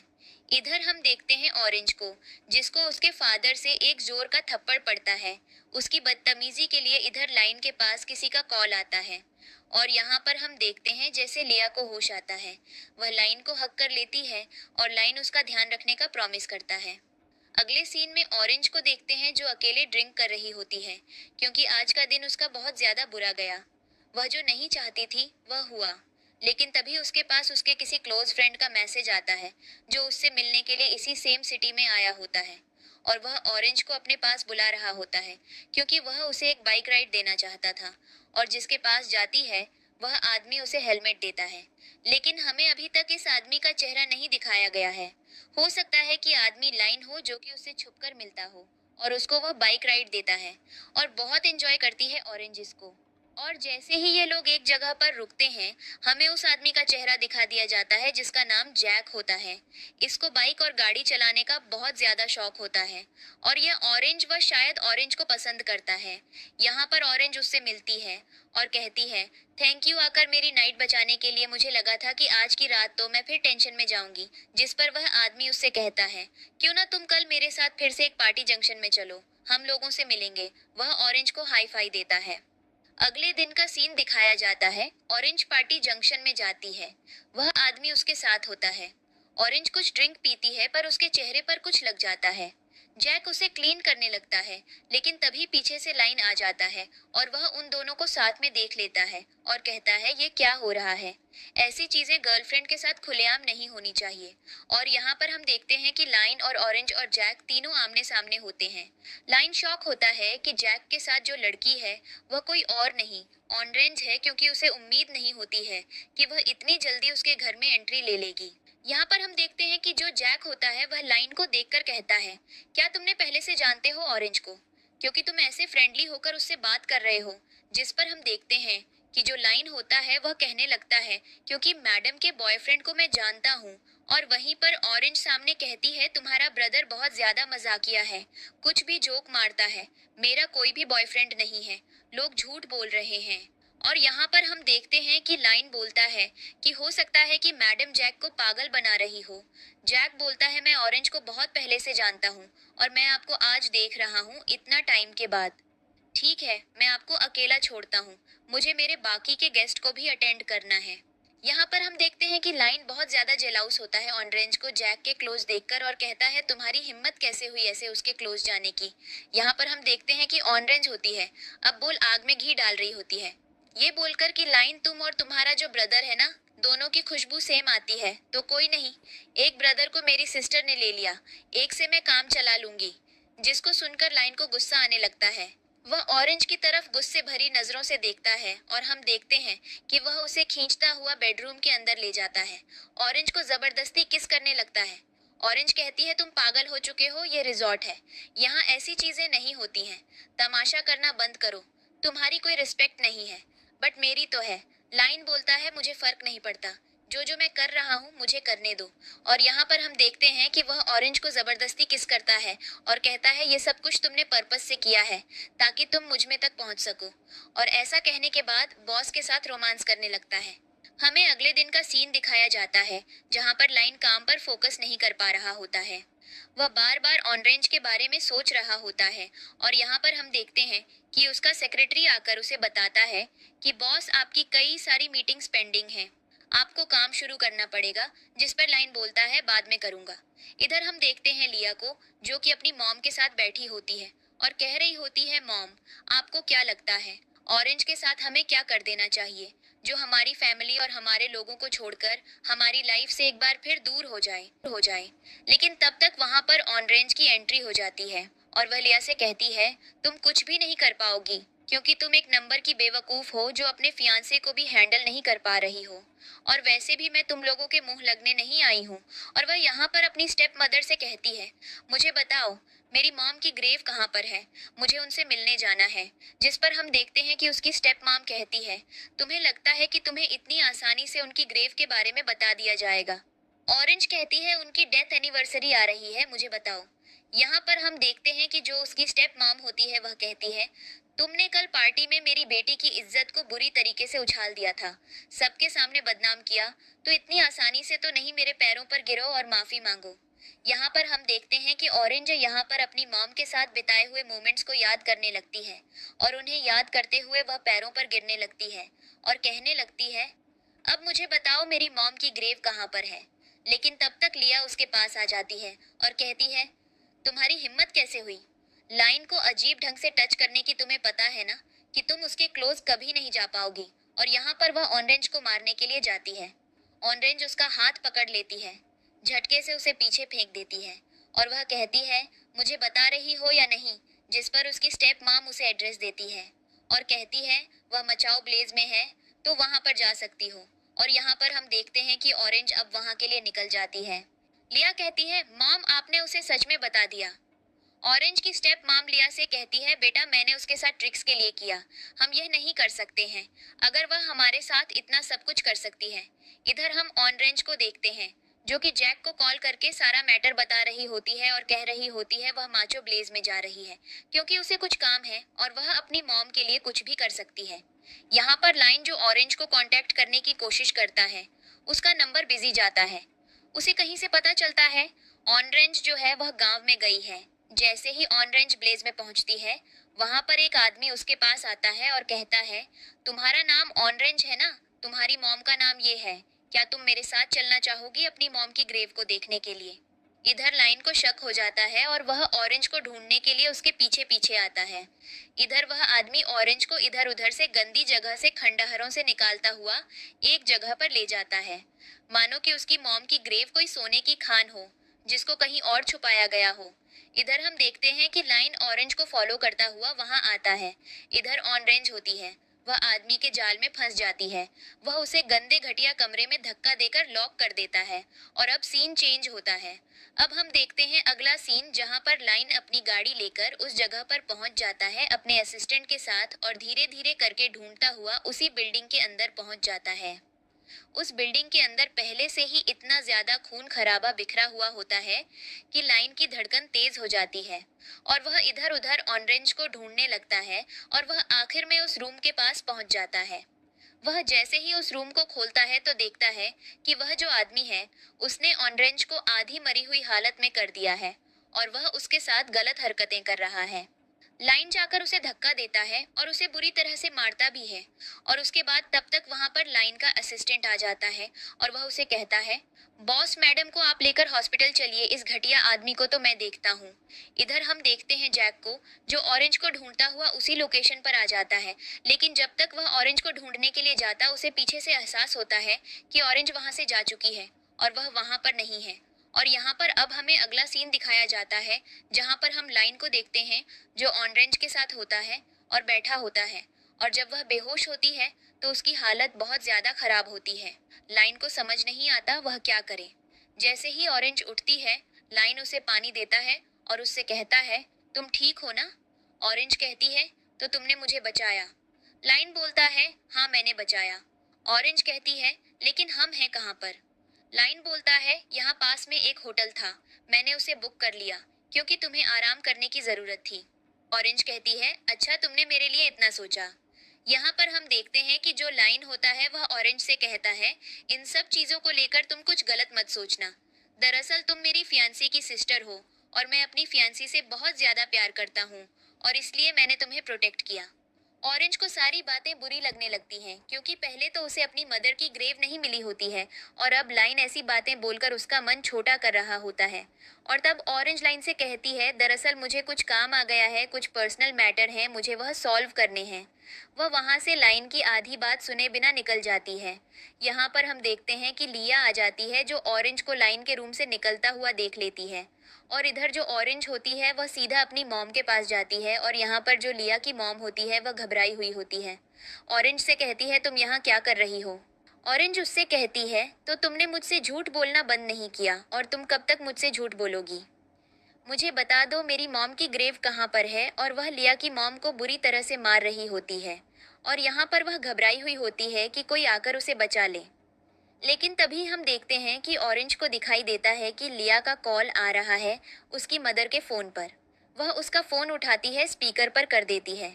इधर हम देखते हैं ऑरेंज को, जिसको उसके फादर से एक जोर का थप्पड़ पड़ता है। उसकी बदतमीजी के लिए इधर लाइन के पास किसी का कॉल आता है और यहाँ पर हम देखते हैं जैसे लिया को होश आता है, वह लाइन को हक कर लेती है और लाइन उसका ध्यान रखने का प्रॉमिस करता है। अगले सीन में ऑरेंज को देखते हैं जो अकेले ड्रिंक कर रही होती है, क्योंकि आज का दिन उसका बहुत ज्यादा बुरा गया। वह जो नहीं चाहती थी वह हुआ, लेकिन तभी उसके पास उसके किसी क्लोज फ्रेंड का मैसेज आता है जो उससे मिलने के लिए इसी सेम सिटी में आया होता है और वह ऑरेंज को अपने पास बुला रहा होता है क्योंकि वह उसे एक बाइक राइड देना चाहता था। और जिसके पास जाती है वह आदमी उसे हेलमेट देता है, लेकिन हमें अभी तक इस आदमी का चेहरा नहीं दिखाया गया है। हो सकता है कि आदमी लाइन हो जो कि उससे छुपकर मिलता हो और उसको वह बाइक राइड देता है और बहुत एंजॉय करती है ऑरेंज इसको। और जैसे ही ये लोग एक जगह पर रुकते हैं, हमें उस आदमी का चेहरा दिखा दिया जाता है जिसका नाम जैक होता है। इसको बाइक और गाड़ी चलाने का बहुत ज्यादा शौक होता है और ये ऑरेंज व शायद ऑरेंज को पसंद करता है। यहाँ पर ऑरेंज उससे मिलती है और कहती है, थैंक यू आकर मेरी नाइट बचाने के लिए। मुझे लगा था कि आज की रात तो मैं फिर टेंशन में जाऊंगी। जिस पर वह आदमी उससे कहता है, क्यों ना तुम कल मेरे साथ फिर से एक पार्टी जंक्शन में चलो, हम लोगों से मिलेंगे। वह ऑरेंज को हाई फाई देता है। अगले दिन का सीन दिखाया जाता है। ऑरेंज पार्टी जंक्शन में जाती है। वह आदमी उसके साथ होता है। ऑरेंज कुछ ड्रिंक पीती है पर उसके चेहरे पर कुछ लग जाता है। जैक उसे क्लीन करने लगता है, लेकिन तभी पीछे से लाइन आ जाता है और वह उन दोनों को साथ में देख लेता है और कहता है, ये क्या हो रहा है? ऐसी चीजें गर्लफ्रेंड के साथ खुलेआम नहीं होनी चाहिए। और यहाँ पर हम देखते हैं कि लाइन और ऑरेंज और जैक तीनों आमने सामने होते हैं। लाइन शॉक होता है कि जैक के साथ जो लड़की है वह कोई और नहीं, ऑरेंज है, क्योंकि उसे उम्मीद नहीं होती है कि वह इतनी जल्दी उसके घर में एंट्री ले लेगी। यहाँ पर हम देखते हैं कि जो जैक होता है वह लाइन को देखकर कहता है, क्या तुमने पहले से जानते हो ऑरेंज को, क्योंकि तुम ऐसे फ्रेंडली होकर उससे बात कर रहे हो? जिस पर हम देखते हैं कि जो लाइन होता है वह कहने लगता है, क्योंकि मैडम के बॉयफ्रेंड को मैं जानता हूँ। और वहीं पर ऑरेंज सामने कहती है, तुम्हारा ब्रदर बहुत ज्यादा मजाकिया है, कुछ भी जोक मारता है। मेरा कोई भी बॉयफ्रेंड नहीं है, लोग झूठ बोल रहे हैं। और यहाँ पर हम देखते हैं कि लाइन बोलता है कि हो सकता है कि मैडम जैक को पागल बना रही हो। जैक बोलता है, मैं ऑरेंज को बहुत पहले से जानता हूँ और मैं आपको आज देख रहा हूँ, इतना टाइम के बाद। ठीक है, मैं आपको अकेला छोड़ता हूँ, मुझे मेरे बाकी के गेस्ट को भी अटेंड करना है। यहाँ पर हम देखते हैं कि लाइन बहुत ज्यादा जेलाउस होता है ऑरेंज को जैक के क्लोज देखकर और कहता है, तुम्हारी हिम्मत कैसे हुई ऐसे उसके क्लोज जाने की? यहाँ पर हम देखते हैं कि ऑरेंज होती है, अब बोल, आग में घी डाल रही होती है। ये बोलकर कि लाइन, तुम और तुम्हारा जो ब्रदर है ना, दोनों की खुशबू सेम आती है, तो कोई नहीं, एक ब्रदर को मेरी सिस्टर ने ले लिया, एक से मैं काम चला लूंगी। जिसको सुनकर लाइन को गुस्सा आने लगता है। वह ऑरेंज की तरफ गुस्से भरी नजरों से देखता है और हम देखते हैं कि वह उसे खींचता हुआ बेडरूम के अंदर ले जाता है। ऑरेंज को जबरदस्ती किस करने लगता है। ऑरेंज कहती है, तुम पागल हो चुके हो, ये रिजॉर्ट है, यहाँ ऐसी चीजें नहीं होती हैं, तमाशा करना बंद करो, तुम्हारी कोई रिस्पेक्ट नहीं है, बट मेरी तो है। लाइन बोलता है, मुझे फर्क नहीं पड़ता, जो जो मैं कर रहा हूँ मुझे करने दो। और यहाँ पर हम देखते हैं कि वह ऑरेंज को जबरदस्ती किस करता है और कहता है, ये सब कुछ तुमने पर्पस से किया है ताकि तुम मुझ में तक पहुंच सको। और ऐसा कहने के बाद बॉस के साथ रोमांस करने लगता है। हमें अगले दिन का सीन दिखाया जाता है जहाँ पर लाइन काम पर फोकस नहीं कर पा रहा होता है। वह बार बार ऑरेंज के बारे में सोच रहा होता है और यहाँ पर हम देखते हैं कि उसका सेक्रेटरी आकर उसे बताता है कि बॉस, आपकी कई सारी मीटिंग्स पेंडिंग हैं, आपको काम शुरू करना पड़ेगा। जिस पर लाइन बोलता है, बाद में करूंगा। इधर हम देखते हैं लिया को, जो कि अपनी मॉम के साथ बैठी होती है और कह रही होती है, मॉम, आपको क्या लगता है ऑरेंज के साथ हमें क्या कर देना चाहिए, जो हमारी फैमिली और हमारे लोगों को छोड़कर हमारी लाइफ से एक बार फिर दूर हो जाए। लेकिन तब तक वहां पर ऑरेंज की एंट्री हो जाती है और वह लिया से कहती है, तुम कुछ भी नहीं कर पाओगी, क्योंकि तुम एक नंबर की बेवकूफ हो जो अपने फियांसे को भी हैंडल नहीं कर पा रही हो। और वैसे भी मैं तुम लोगों के मुंह लगने नहीं आई हूँ। और वह यहाँ पर अपनी स्टेप मदर से कहती है, मुझे बताओ मेरी मॉम की ग्रेव कहाँ पर है, मुझे उनसे मिलने जाना है। जिस पर हम देखते हैं कि उसकी स्टेप मॉम कहती है, तुम्हें लगता है कि तुम्हें इतनी आसानी से उनकी ग्रेव के बारे में बता दिया जाएगा? ऑरेंज कहती है, उनकी डेथ एनिवर्सरी आ रही है, मुझे बताओ। यहाँ पर हम देखते हैं कि जो उसकी स्टेप मॉम होती है वह कहती है, तुमने कल पार्टी में मेरी बेटी की इज्जत को बुरी तरीके से उछाल दिया था, सबके सामने बदनाम किया, तो इतनी आसानी से तो नहीं मेरे पैरों पर गिरो और माफी मांगो। यहाँ पर हम देखते हैं कि ऑरेंज यहाँ पर अपनी मॉम के साथ बिताए हुए मोमेंट्स को याद करने लगती है और उन्हें याद करते हुए वह पैरों पर गिरने लगती है और कहने लगती है, अब मुझे बताओ मेरी मॉम की ग्रेव कहाँ पर है। लेकिन तब तक लिया उसके पास आ जाती है और कहती है, तुम्हारी हिम्मत कैसे हुई लाइन को अजीब ढंग से टच करने की? तुम्हें पता है ना कि तुम उसके क्लोज कभी नहीं जा पाओगी। और यहाँ पर वह ऑरेंज को मारने के लिए जाती है। ऑरेंज उसका हाथ पकड़ लेती है, झटके से उसे पीछे फेंक देती है और वह कहती है, मुझे बता रही हो या नहीं? जिस पर उसकी स्टेप मॉम उसे एड्रेस देती है और कहती है, वह मचाओ ब्लेज में है तो वहां पर जा सकती हो। और यहाँ पर हम देखते हैं कि ऑरेंज अब वहां के लिए निकल जाती है। लिया कहती है, मॉम, आपने उसे सच में बता दिया। ऑरेंज की स्टेप मॉम लिया से कहती है, बेटा मैंने उसके साथ ट्रिक्स के लिए किया, हम यह नहीं कर सकते हैं अगर वह हमारे साथ इतना सब कुछ कर सकती है। इधर हम ऑरेंज को देखते हैं जो कि जैक को कॉल करके सारा मैटर बता रही होती है और कह रही होती है वह माचो ब्लेज में जा रही है क्योंकि उसे कुछ काम है और वह अपनी मॉम के लिए कुछ भी कर सकती है। यहाँ पर लाइन जो ऑरेंज को कांटेक्ट करने की कोशिश करता है उसका नंबर बिजी जाता है। उसे कहीं से पता चलता है ऑरेंज जो है वह गांव में गई है। जैसे ही ऑरेंज ब्लेज में पहुंचती है वहां पर एक आदमी उसके पास आता है और कहता है, तुम्हारा नाम ऑरेंज है ना, तुम्हारी मॉम का नाम ये है, क्या तुम मेरे साथ चलना चाहोगी अपनी मॉम की ग्रेव को देखने के लिए। इधर लाइन को शक हो जाता है और वह ऑरेंज को ढूंढने के लिए उसके पीछे पीछे आता है। इधर वह आदमी ऑरेंज को इधर उधर से गंदी जगह से खंडहरों से निकालता हुआ एक जगह पर ले जाता है, मानो कि उसकी मॉम की ग्रेव कोई सोने की खान हो जिसको कहीं और छुपाया गया हो। इधर हम देखते हैं कि लाइन ऑरेंज को फॉलो करता हुआ वहां आता है। इधर ऑरेंज होती है, वह आदमी के जाल में फंस जाती है। वह उसे गंदे घटिया कमरे में धक्का देकर लॉक कर देता है और अब सीन चेंज होता है। अब हम देखते हैं अगला सीन जहां पर लाइन अपनी गाड़ी लेकर उस जगह पर पहुंच जाता है अपने असिस्टेंट के साथ और धीरे धीरे करके ढूंढता हुआ उसी बिल्डिंग के अंदर पहुंच जाता है। उस बिल्डिंग के अंदर पहले से ही इतना ज्यादा खून खराबा बिखरा हुआ होता है कि लाइन की धड़कन तेज हो जाती है और वह इधर उधर ऑरेंज को ढूंढने लगता है और वह आखिर में उस रूम के पास पहुंच जाता है। वह जैसे ही उस रूम को खोलता है तो देखता है कि वह जो आदमी है उसने ऑरेंज को आधी मरी हुई हालत में कर दिया है और वह उसके साथ गलत हरकतें कर रहा है। लाइन जाकर उसे धक्का देता है और उसे बुरी तरह से मारता भी है और उसके बाद तब तक वहां पर लाइन का असिस्टेंट आ जाता है और वह उसे कहता है, बॉस मैडम को आप लेकर हॉस्पिटल चलिए, इस घटिया आदमी को तो मैं देखता हूँ। इधर हम देखते हैं जैक को जो ऑरेंज को ढूंढता हुआ उसी लोकेशन पर आ जाता है, लेकिन जब तक वह ऑरेंज को ढूंढने के लिए जाता उसे पीछे से एहसास होता है कि ऑरेंज वहां से जा चुकी है और वह वहां पर नहीं है। और यहाँ पर अब हमें अगला सीन दिखाया जाता है जहाँ पर हम लाइन को देखते हैं जो ऑरेंज के साथ होता है और बैठा होता है और जब वह बेहोश होती है तो उसकी हालत बहुत ज्यादा खराब होती है। लाइन को समझ नहीं आता वह क्या करे। जैसे ही ऑरेंज उठती है लाइन उसे पानी देता है और उससे कहता है, तुम ठीक हो ना। ऑरेंज कहती है, तो तुमने मुझे बचाया। लाइन बोलता है, हाँ मैंने बचाया। ऑरेंज कहती है, लेकिन हम हैं कहाँ पर। लाइन बोलता है, यहाँ पास में एक होटल था, मैंने उसे बुक कर लिया क्योंकि तुम्हें आराम करने की जरूरत थी। ऑरेंज कहती है, अच्छा तुमने मेरे लिए इतना सोचा। यहाँ पर हम देखते हैं कि जो लाइन होता है वह ऑरेंज से कहता है, इन सब चीजों को लेकर तुम कुछ गलत मत सोचना। दरअसल तुम मेरी फियांसी की सिस्टर हो और मैं अपनी फियांसी से बहुत ज्यादा प्यार करता हूँ और इसलिए मैंने तुम्हें प्रोटेक्ट किया। ऑरेंज को सारी बातें बुरी लगने लगती हैं क्योंकि पहले तो उसे अपनी मदर की ग्रेव नहीं मिली होती है और अब लाइन ऐसी बातें बोलकर उसका मन छोटा कर रहा होता है। और तब ऑरेंज लाइन से कहती है, दरअसल मुझे कुछ काम आ गया है, कुछ पर्सनल मैटर है, मुझे वह सॉल्व करने हैं। वह वहां से लाइन की आधी बात सुने बिना निकल जाती है। यहाँ पर हम देखते हैं कि लिया आ जाती है जो ऑरेंज को लाइन के रूम से निकलता हुआ देख लेती है और इधर जो ऑरेंज होती है वह सीधा अपनी मॉम के पास जाती है और यहाँ पर जो लिया की मॉम होती है वह घबराई हुई होती है। ऑरेंज से कहती है, तुम यहाँ क्या कर रही हो। ऑरेंज उससे कहती है, तो तुमने मुझसे झूठ बोलना बंद नहीं किया और तुम कब तक मुझसे झूठ बोलोगी। मुझे बता दो मेरी मॉम की ग्रेव कहाँ पर है। और वह लिया की मॉम को बुरी तरह से मार रही होती है और यहाँ पर वह घबराई हुई होती है कि कोई आकर उसे बचा ले। लेकिन तभी हम देखते हैं कि ऑरेंज को दिखाई देता है कि लिया का कॉल आ रहा है उसकी मदर के फोन पर। वह उसका फोन उठाती है, स्पीकर पर कर देती है।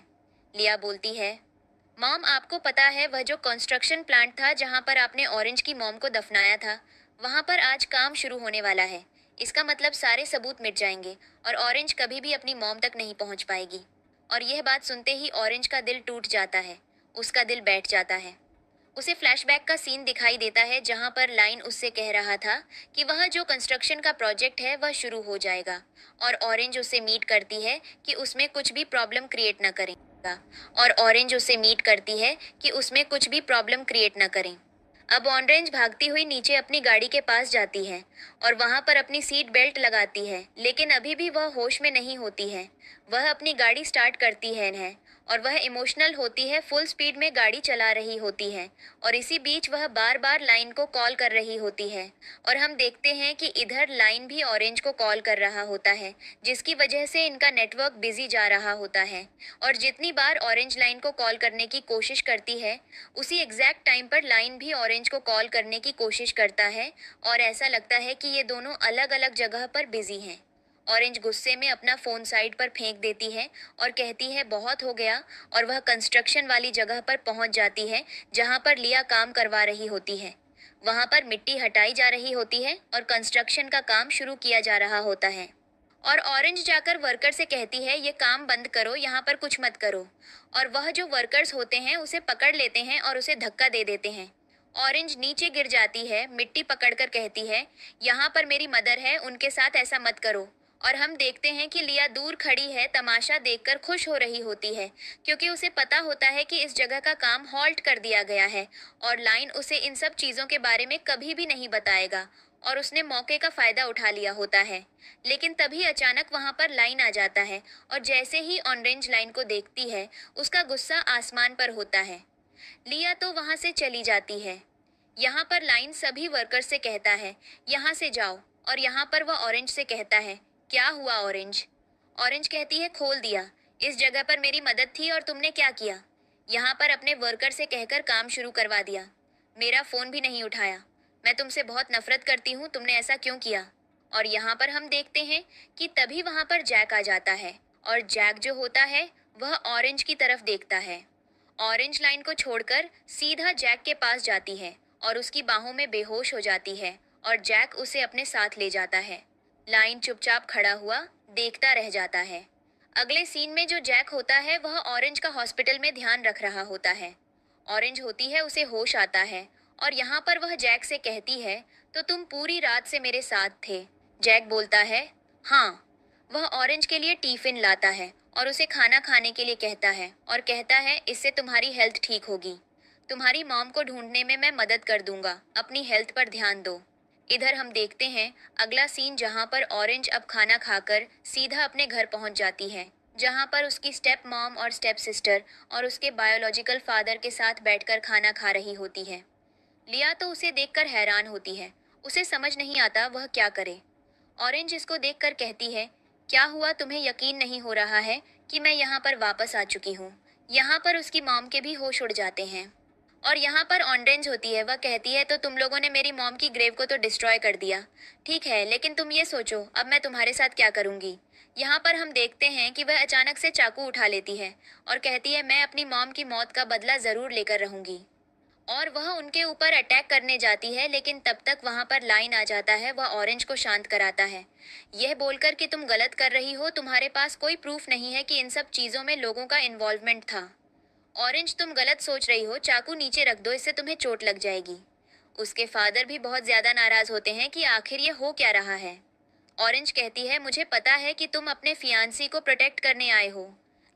लिया बोलती है, मॉम आपको पता है वह जो कंस्ट्रक्शन प्लांट था जहां पर आपने ऑरेंज की मॉम को दफनाया था, वहां पर आज काम शुरू होने वाला है। इसका मतलब सारे सबूत मिट जाएंगे और ऑरेंज कभी भी अपनी मॉम तक नहीं पहुंच पाएगी। और यह बात सुनते ही ऑरेंज का दिल टूट जाता है, उसका दिल बैठ जाता है। उसे फ्लैशबैक का सीन दिखाई देता है जहां पर लाइन उससे कह रहा था कि वह जो कंस्ट्रक्शन का प्रोजेक्ट है वह शुरू हो जाएगा और ऑरेंज उससे मीट करती है कि उसमें कुछ भी प्रॉब्लम क्रिएट न करेगा। और ऑरेंज उससे मीट करती है कि उसमें कुछ भी प्रॉब्लम क्रिएट न करें। अब ऑरेंज भागती हुई नीचे अपनी गाड़ी के पास जाती है और वहां पर अपनी सीट बेल्ट लगाती है, लेकिन अभी भी वह होश में नहीं होती है। वह अपनी गाड़ी स्टार्ट करती है और वह इमोशनल होती है, फुल स्पीड में गाड़ी चला रही होती है और इसी बीच वह बार बार लाइन को कॉल कर रही होती है। और हम देखते हैं कि इधर लाइन भी ऑरेंज को कॉल कर रहा होता है, जिसकी वजह से इनका नेटवर्क बिजी जा रहा होता है। और जितनी बार ऑरेंज लाइन को कॉल करने की कोशिश करती है, उसी एग्जैक्ट टाइम पर लाइन भी ऑरेंज को कॉल करने की कोशिश करता है और ऐसा लगता है कि ये दोनों अलग अलग जगह पर बिजी हैं। ऑरेंज गुस्से में अपना फोन साइड पर फेंक देती है और कहती है बहुत हो गया, और वह कंस्ट्रक्शन वाली जगह पर पहुंच जाती है जहां पर लिया काम करवा रही होती है। वहां पर मिट्टी हटाई जा रही होती है और कंस्ट्रक्शन का काम शुरू किया जा रहा होता है। और ऑरेंज जाकर वर्कर से कहती है ये काम बंद करो, यहाँ पर कुछ मत करो। और वह जो वर्कर्स होते हैं उसे पकड़ लेते हैं और उसे धक्का दे देते हैं। ऑरेंज नीचे गिर जाती है, मिट्टी पकड़कर कहती है यहाँ पर मेरी मदर है, उनके साथ ऐसा मत करो। और हम देखते हैं कि लिया दूर खड़ी है, तमाशा देखकर खुश हो रही होती है, क्योंकि उसे पता होता है कि इस जगह का काम हॉल्ट कर दिया गया है और लाइन उसे इन सब चीजों के बारे में कभी भी नहीं बताएगा और उसने मौके का फायदा उठा लिया होता है। लेकिन तभी अचानक वहां पर लाइन आ जाता है और जैसे ही ऑरेंज लाइन को देखती है, उसका गुस्सा आसमान पर होता है। लिया तो वहां से चली जाती है। यहाँ पर लाइन सभी वर्कर से कहता है यहाँ से जाओ, और यहाँ पर वह ऑरेंज से कहता है क्या हुआ ऑरेंज। ऑरेंज कहती है खोल दिया, इस जगह पर मेरी मदद थी और तुमने क्या किया, यहाँ पर अपने वर्कर से कहकर काम शुरू करवा दिया, मेरा फोन भी नहीं उठाया, मैं तुमसे बहुत नफरत करती हूँ, तुमने ऐसा क्यों किया। और यहाँ पर हम देखते हैं कि तभी वहां पर जैक आ जाता है और जैक जो होता है वह ऑरेंज की तरफ देखता है। ऑरेंज लाइन को छोड़कर सीधा जैक के पास जाती है और उसकी बाहों में बेहोश हो जाती है और जैक उसे अपने साथ ले जाता है। लाइन चुपचाप खड़ा हुआ देखता रह जाता है। अगले सीन में जो जैक होता है वह ऑरेंज का हॉस्पिटल में ध्यान रख रहा होता है। ऑरेंज होती है, उसे होश आता है और यहाँ पर वह जैक से कहती है तो तुम पूरी रात से मेरे साथ थे। जैक बोलता है हाँ। वह ऑरेंज के लिए टिफिन लाता है और उसे खाना खाने के लिए कहता है और कहता है इससे तुम्हारी हेल्थ ठीक होगी, तुम्हारी मॉम को ढूंढने में मैं मदद कर दूंगा, अपनी हेल्थ पर ध्यान दो। इधर हम देखते हैं अगला सीन जहां पर ऑरेंज अब खाना खाकर सीधा अपने घर पहुंच जाती है, जहां पर उसकी स्टेप मॉम और स्टेप सिस्टर और उसके बायोलॉजिकल फादर के साथ बैठकर खाना खा रही होती है। लिया तो उसे देखकर हैरान होती है, उसे समझ नहीं आता वह क्या करे। ऑरेंज इसको देखकर कहती है क्या हुआ, तुम्हें यकीन नहीं हो रहा है कि मैं यहाँ पर वापस आ चुकी हूँ। यहाँ पर उसकी मॉम के भी होश उड़ जाते हैं और यहाँ पर ऑरेंज होती है, वह कहती है तो तुम लोगों ने मेरी मॉम की ग्रेव को तो डिस्ट्रॉय कर दिया, ठीक है, लेकिन तुम ये सोचो अब मैं तुम्हारे साथ क्या करूँगी। यहाँ पर हम देखते हैं कि वह अचानक से चाकू उठा लेती है और कहती है मैं अपनी मॉम की मौत का बदला जरूर लेकर रहूंगी। और वह उनके ऊपर अटैक करने जाती है, लेकिन तब तक वहां पर लाइन आ जाता है, वह ऑरेंज को शांत कराता है यह बोलकर कि तुम गलत कर रही हो, तुम्हारे पास कोई प्रूफ नहीं है कि इन सब चीजों में लोगों का इन्वॉल्वमेंट था। ऑरेंज तुम गलत सोच रही हो, चाकू नीचे रख दो, इससे तुम्हें चोट लग जाएगी। उसके फादर भी बहुत ज्यादा नाराज होते हैं कि आखिर ये हो क्या रहा है। ऑरेंज कहती है मुझे पता है कि तुम अपने फियांसी को प्रोटेक्ट करने आए हो,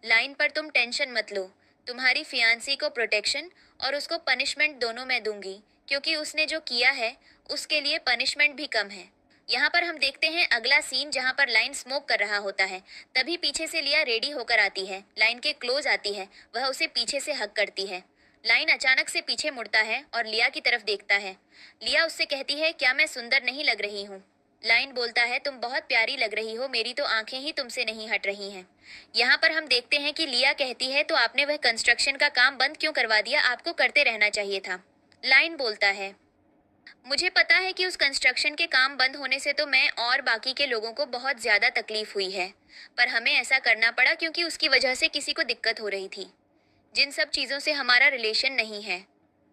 लाइन पर तुम टेंशन मत लो, तुम्हारी फियांसी को प्रोटेक्शन और उसको पनिशमेंट दोनों मैं दूंगी, क्योंकि उसने जो किया है उसके लिए पनिशमेंट भी कम है। यहाँ पर हम देखते हैं अगला सीन जहाँ पर लाइन स्मोक कर रहा होता है, तभी पीछे से लिया रेडी होकर आती है, लाइन के क्लोज आती है, वह उसे पीछे से हक करती है। लाइन अचानक से पीछे मुड़ता है और लिया की तरफ देखता है। लिया उससे कहती है क्या मैं सुंदर नहीं लग रही हूँ। लाइन बोलता है तुम बहुत प्यारी लग रही हो, मेरी तो आंखें ही तुमसे नहीं हट रही हैं। यहाँ पर हम देखते हैं कि लिया कहती है तो आपने वह कंस्ट्रक्शन का काम बंद क्यों करवा दिया, आपको करते रहना चाहिए था। लाइन बोलता है मुझे पता है कि उस कंस्ट्रक्शन के काम बंद होने से तो मैं और बाकी के लोगों को बहुत ज्यादा तकलीफ हुई है, पर हमें ऐसा करना पड़ा क्योंकि उसकी वजह से किसी को दिक्कत हो रही थी, जिन सब चीजों से हमारा रिलेशन नहीं है।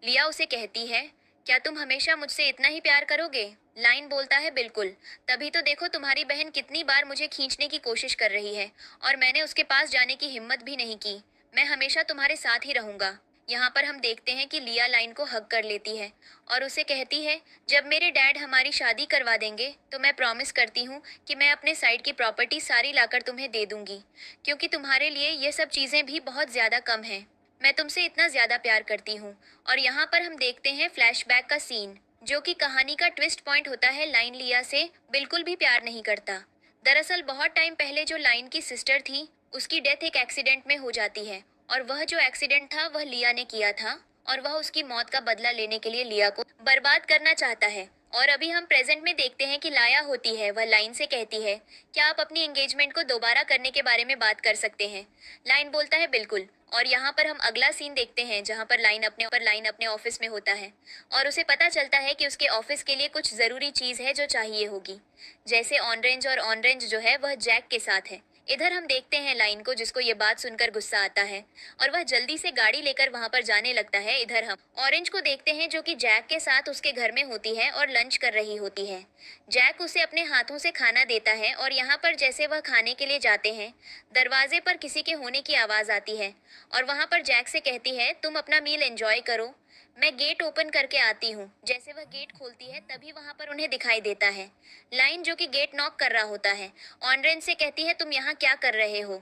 लिया उसे कहती है क्या तुम हमेशा मुझसे इतना ही प्यार करोगे। लाइन बोलता है बिल्कुल, तभी तो देखो तुम्हारी बहन कितनी बार मुझे खींचने की कोशिश कर रही है और मैंने उसके पास जाने की हिम्मत भी नहीं की, मैं हमेशा तुम्हारे साथ ही रहूंगा। यहाँ पर हम देखते हैं कि लिया लाइन को हग कर लेती है और उसे कहती है जब मेरे डैड हमारी शादी करवा देंगे तो मैं प्रॉमिस करती हूँ कि मैं अपने साइड की प्रॉपर्टी सारी लाकर तुम्हें दे दूंगी, क्योंकि तुम्हारे लिए ये सब चीजें भी बहुत ज्यादा कम हैं, मैं तुमसे इतना ज्यादा प्यार करती हूँ। और यहाँ पर हम देखते हैं फ्लैशबैक का सीन, जो कि कहानी का ट्विस्ट पॉइंट होता है। लाइन लिया से बिल्कुल भी प्यार नहीं करता। दरअसल बहुत टाइम पहले जो लाइन की सिस्टर थी उसकी डेथ एक एक्सीडेंट में हो जाती है और वह जो एक्सीडेंट था वह लिया ने किया था और वह उसकी मौत का बदला लेने के लिए लिया को बर्बाद करना चाहता है। और अभी हम प्रेजेंट में देखते हैं कि लाया होती है, वह लाइन से कहती है, क्या आप अपनी एंगेजमेंट को दोबारा करने के बारे में बात कर सकते हैं? लाइन बोलता है बिल्कुल। और यहाँ पर हम अगला सीन देखते हैं जहाँ पर लाइन अपने ऑफिस में होता है और उसे पता चलता है कि उसके ऑफिस के लिए कुछ जरूरी चीज है जो चाहिए होगी, जैसे ऑरेंज, और ऑरेंज जो है वह जैक के साथ है। इधर हम देखते हैं लाइन को, जिसको ये बात सुनकर गुस्सा आता है और वह जल्दी से गाड़ी लेकर वहां पर जाने लगता है। इधर हम ऑरेंज को देखते हैं जो कि जैक के साथ उसके घर में होती है और लंच कर रही होती है। जैक उसे अपने हाथों से खाना देता है और यहाँ पर जैसे वह खाने के लिए जाते हैं, दरवाजे पर किसी के होने की आवाज आती है और वहां पर जैक से कहती है, तुम अपना मील एंजॉय करो, मैं गेट ओपन करके आती हूँ। जैसे वह गेट खोलती है तभी वहां पर उन्हें दिखाई देता है लाइन, जो कि गेट नॉक कर रहा होता है। ऑनरेन से कहती है, तुम यहाँ क्या कर रहे हो?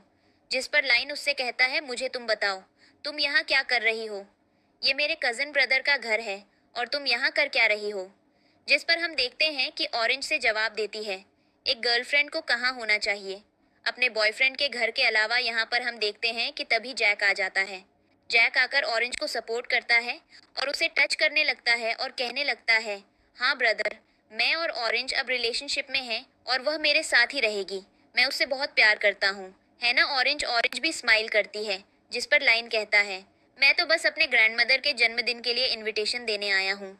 जिस पर लाइन उससे कहता है, मुझे तुम बताओ, तुम यहाँ क्या कर रही हो? ये मेरे कजन ब्रदर का घर है और तुम यहाँ कर क्या रही हो? जिस पर हम देखते हैं कि ऑरेंज से जवाब देती है, एक गर्लफ्रेंड को कहाँ होना चाहिए, अपने बॉयफ्रेंड के घर के अलावा। यहाँ पर हम देखते हैं कि तभी जैक आ जाता है। जैक आकर ऑरेंज को सपोर्ट करता है और उसे टच करने लगता है और कहने लगता है, हाँ ब्रदर, मैं और ऑरेंज अब रिलेशनशिप में हैं और वह मेरे साथ ही रहेगी, मैं उससे बहुत प्यार करता हूँ, है ना ऑरेंज? ऑरेंज भी स्माइल करती है, जिस पर लाइन कहता है, मैं तो बस अपने ग्रैंडमदर के जन्मदिन के लिए इनविटेशन देने आया हूँ,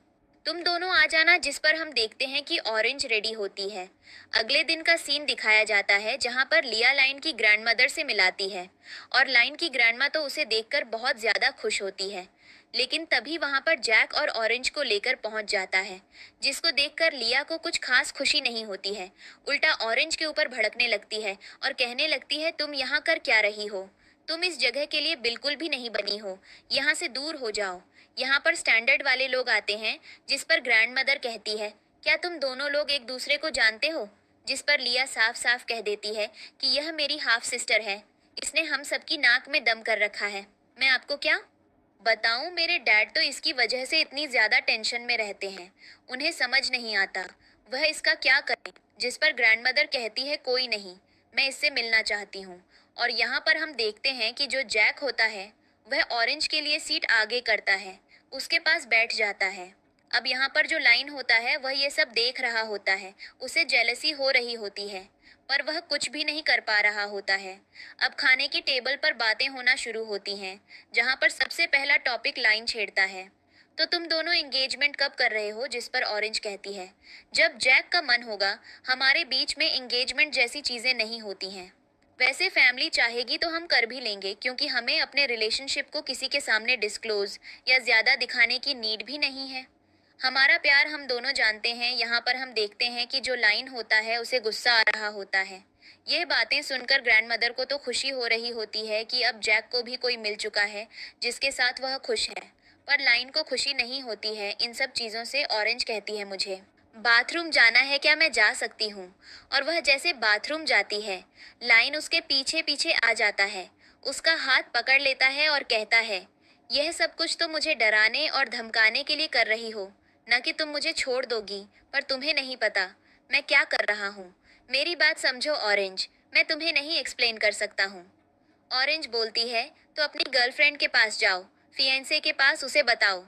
तुम दोनों आ जाना। जिस पर हम देखते हैं कि ऑरेंज रेडी होती है। अगले दिन का सीन दिखाया जाता है जहां पर लिया लाइन की ग्रैंडमदर से मिलाती है और लाइन की ग्रैंडमा तो उसे देखकर बहुत ज्यादा खुश होती है। लेकिन तभी वहां पर जैक और ऑरेंज को लेकर पहुंच जाता है, जिसको देखकर लिया को कुछ खास खुशी नहीं होती है, उल्टा ऑरेंज के ऊपर भड़कने लगती है और कहने लगती है, तुम यहाँ कर क्या रही हो? तुम इस जगह के लिए बिल्कुल भी नहीं बनी हो, यहाँ से दूर हो जाओ। यहाँ पर स्टैंडर्ड वाले लोग आते हैं। जिस पर ग्रैंडमदर कहती है, क्या तुम दोनों लोग एक दूसरे को जानते हो? जिस पर लिया साफ साफ कह देती है कि यह मेरी हाफ सिस्टर है, इसने हम सबकी नाक में दम कर रखा है, मैं आपको क्या बताऊं? मेरे डैड तो इसकी वजह से इतनी ज्यादा टेंशन में रहते हैं, उन्हें समझ नहीं आता वह इसका क्या करे। जिस पर ग्रैंडमदर कहती है, कोई नहीं, मैं इससे मिलना चाहती हूँ। और यहाँ पर हम देखते हैं कि जो जैक होता है वह ऑरेंज के लिए सीट आगे करता है, उसके पास बैठ जाता है। अब यहाँ पर जो लाइन होता है वह ये सब देख रहा होता है, उसे जेलसी हो रही होती है पर वह कुछ भी नहीं कर पा रहा होता है। अब खाने की टेबल पर बातें होना शुरू होती हैं, जहाँ पर सबसे पहला टॉपिक लाइन छेड़ता है, तो तुम दोनों एंगेजमेंट कब कर रहे हो? जिस पर ऑरेंज कहती है, जब जैक का मन होगा, हमारे बीच में एंगेजमेंट जैसी चीजें नहीं होती हैं। वैसे फैमिली चाहेगी तो हम कर भी लेंगे, क्योंकि हमें अपने रिलेशनशिप को किसी के सामने डिस्क्लोज या ज्यादा दिखाने की नीड भी नहीं है। हमारा प्यार हम दोनों जानते हैं। यहाँ पर हम देखते हैं कि जो लाइन होता है उसे गुस्सा आ रहा होता है। यह बातें सुनकर ग्रैंडमदर को तो खुशी हो रही होती है कि अब जैक को भी कोई मिल चुका है जिसके साथ वह खुश है, पर लाइन को खुशी नहीं होती है इन सब चीजों से। ऑरेंज कहती है, मुझे बाथरूम जाना है, क्या मैं जा सकती हूँ? और वह जैसे बाथरूम जाती है, लाइन उसके पीछे पीछे आ जाता है, उसका हाथ पकड़ लेता है और कहता है, यह सब कुछ तो मुझे डराने और धमकाने के लिए कर रही हो, न कि तुम मुझे छोड़ दोगी। पर तुम्हें नहीं पता मैं क्या कर रहा हूँ। मेरी बात समझो ऑरेंज, मैं तुम्हें नहीं एक्सप्लेन कर सकता हूँ। ऑरेंज बोलती है, तो अपनी गर्लफ्रेंड के पास जाओ, फियांसे के पास, उसे बताओ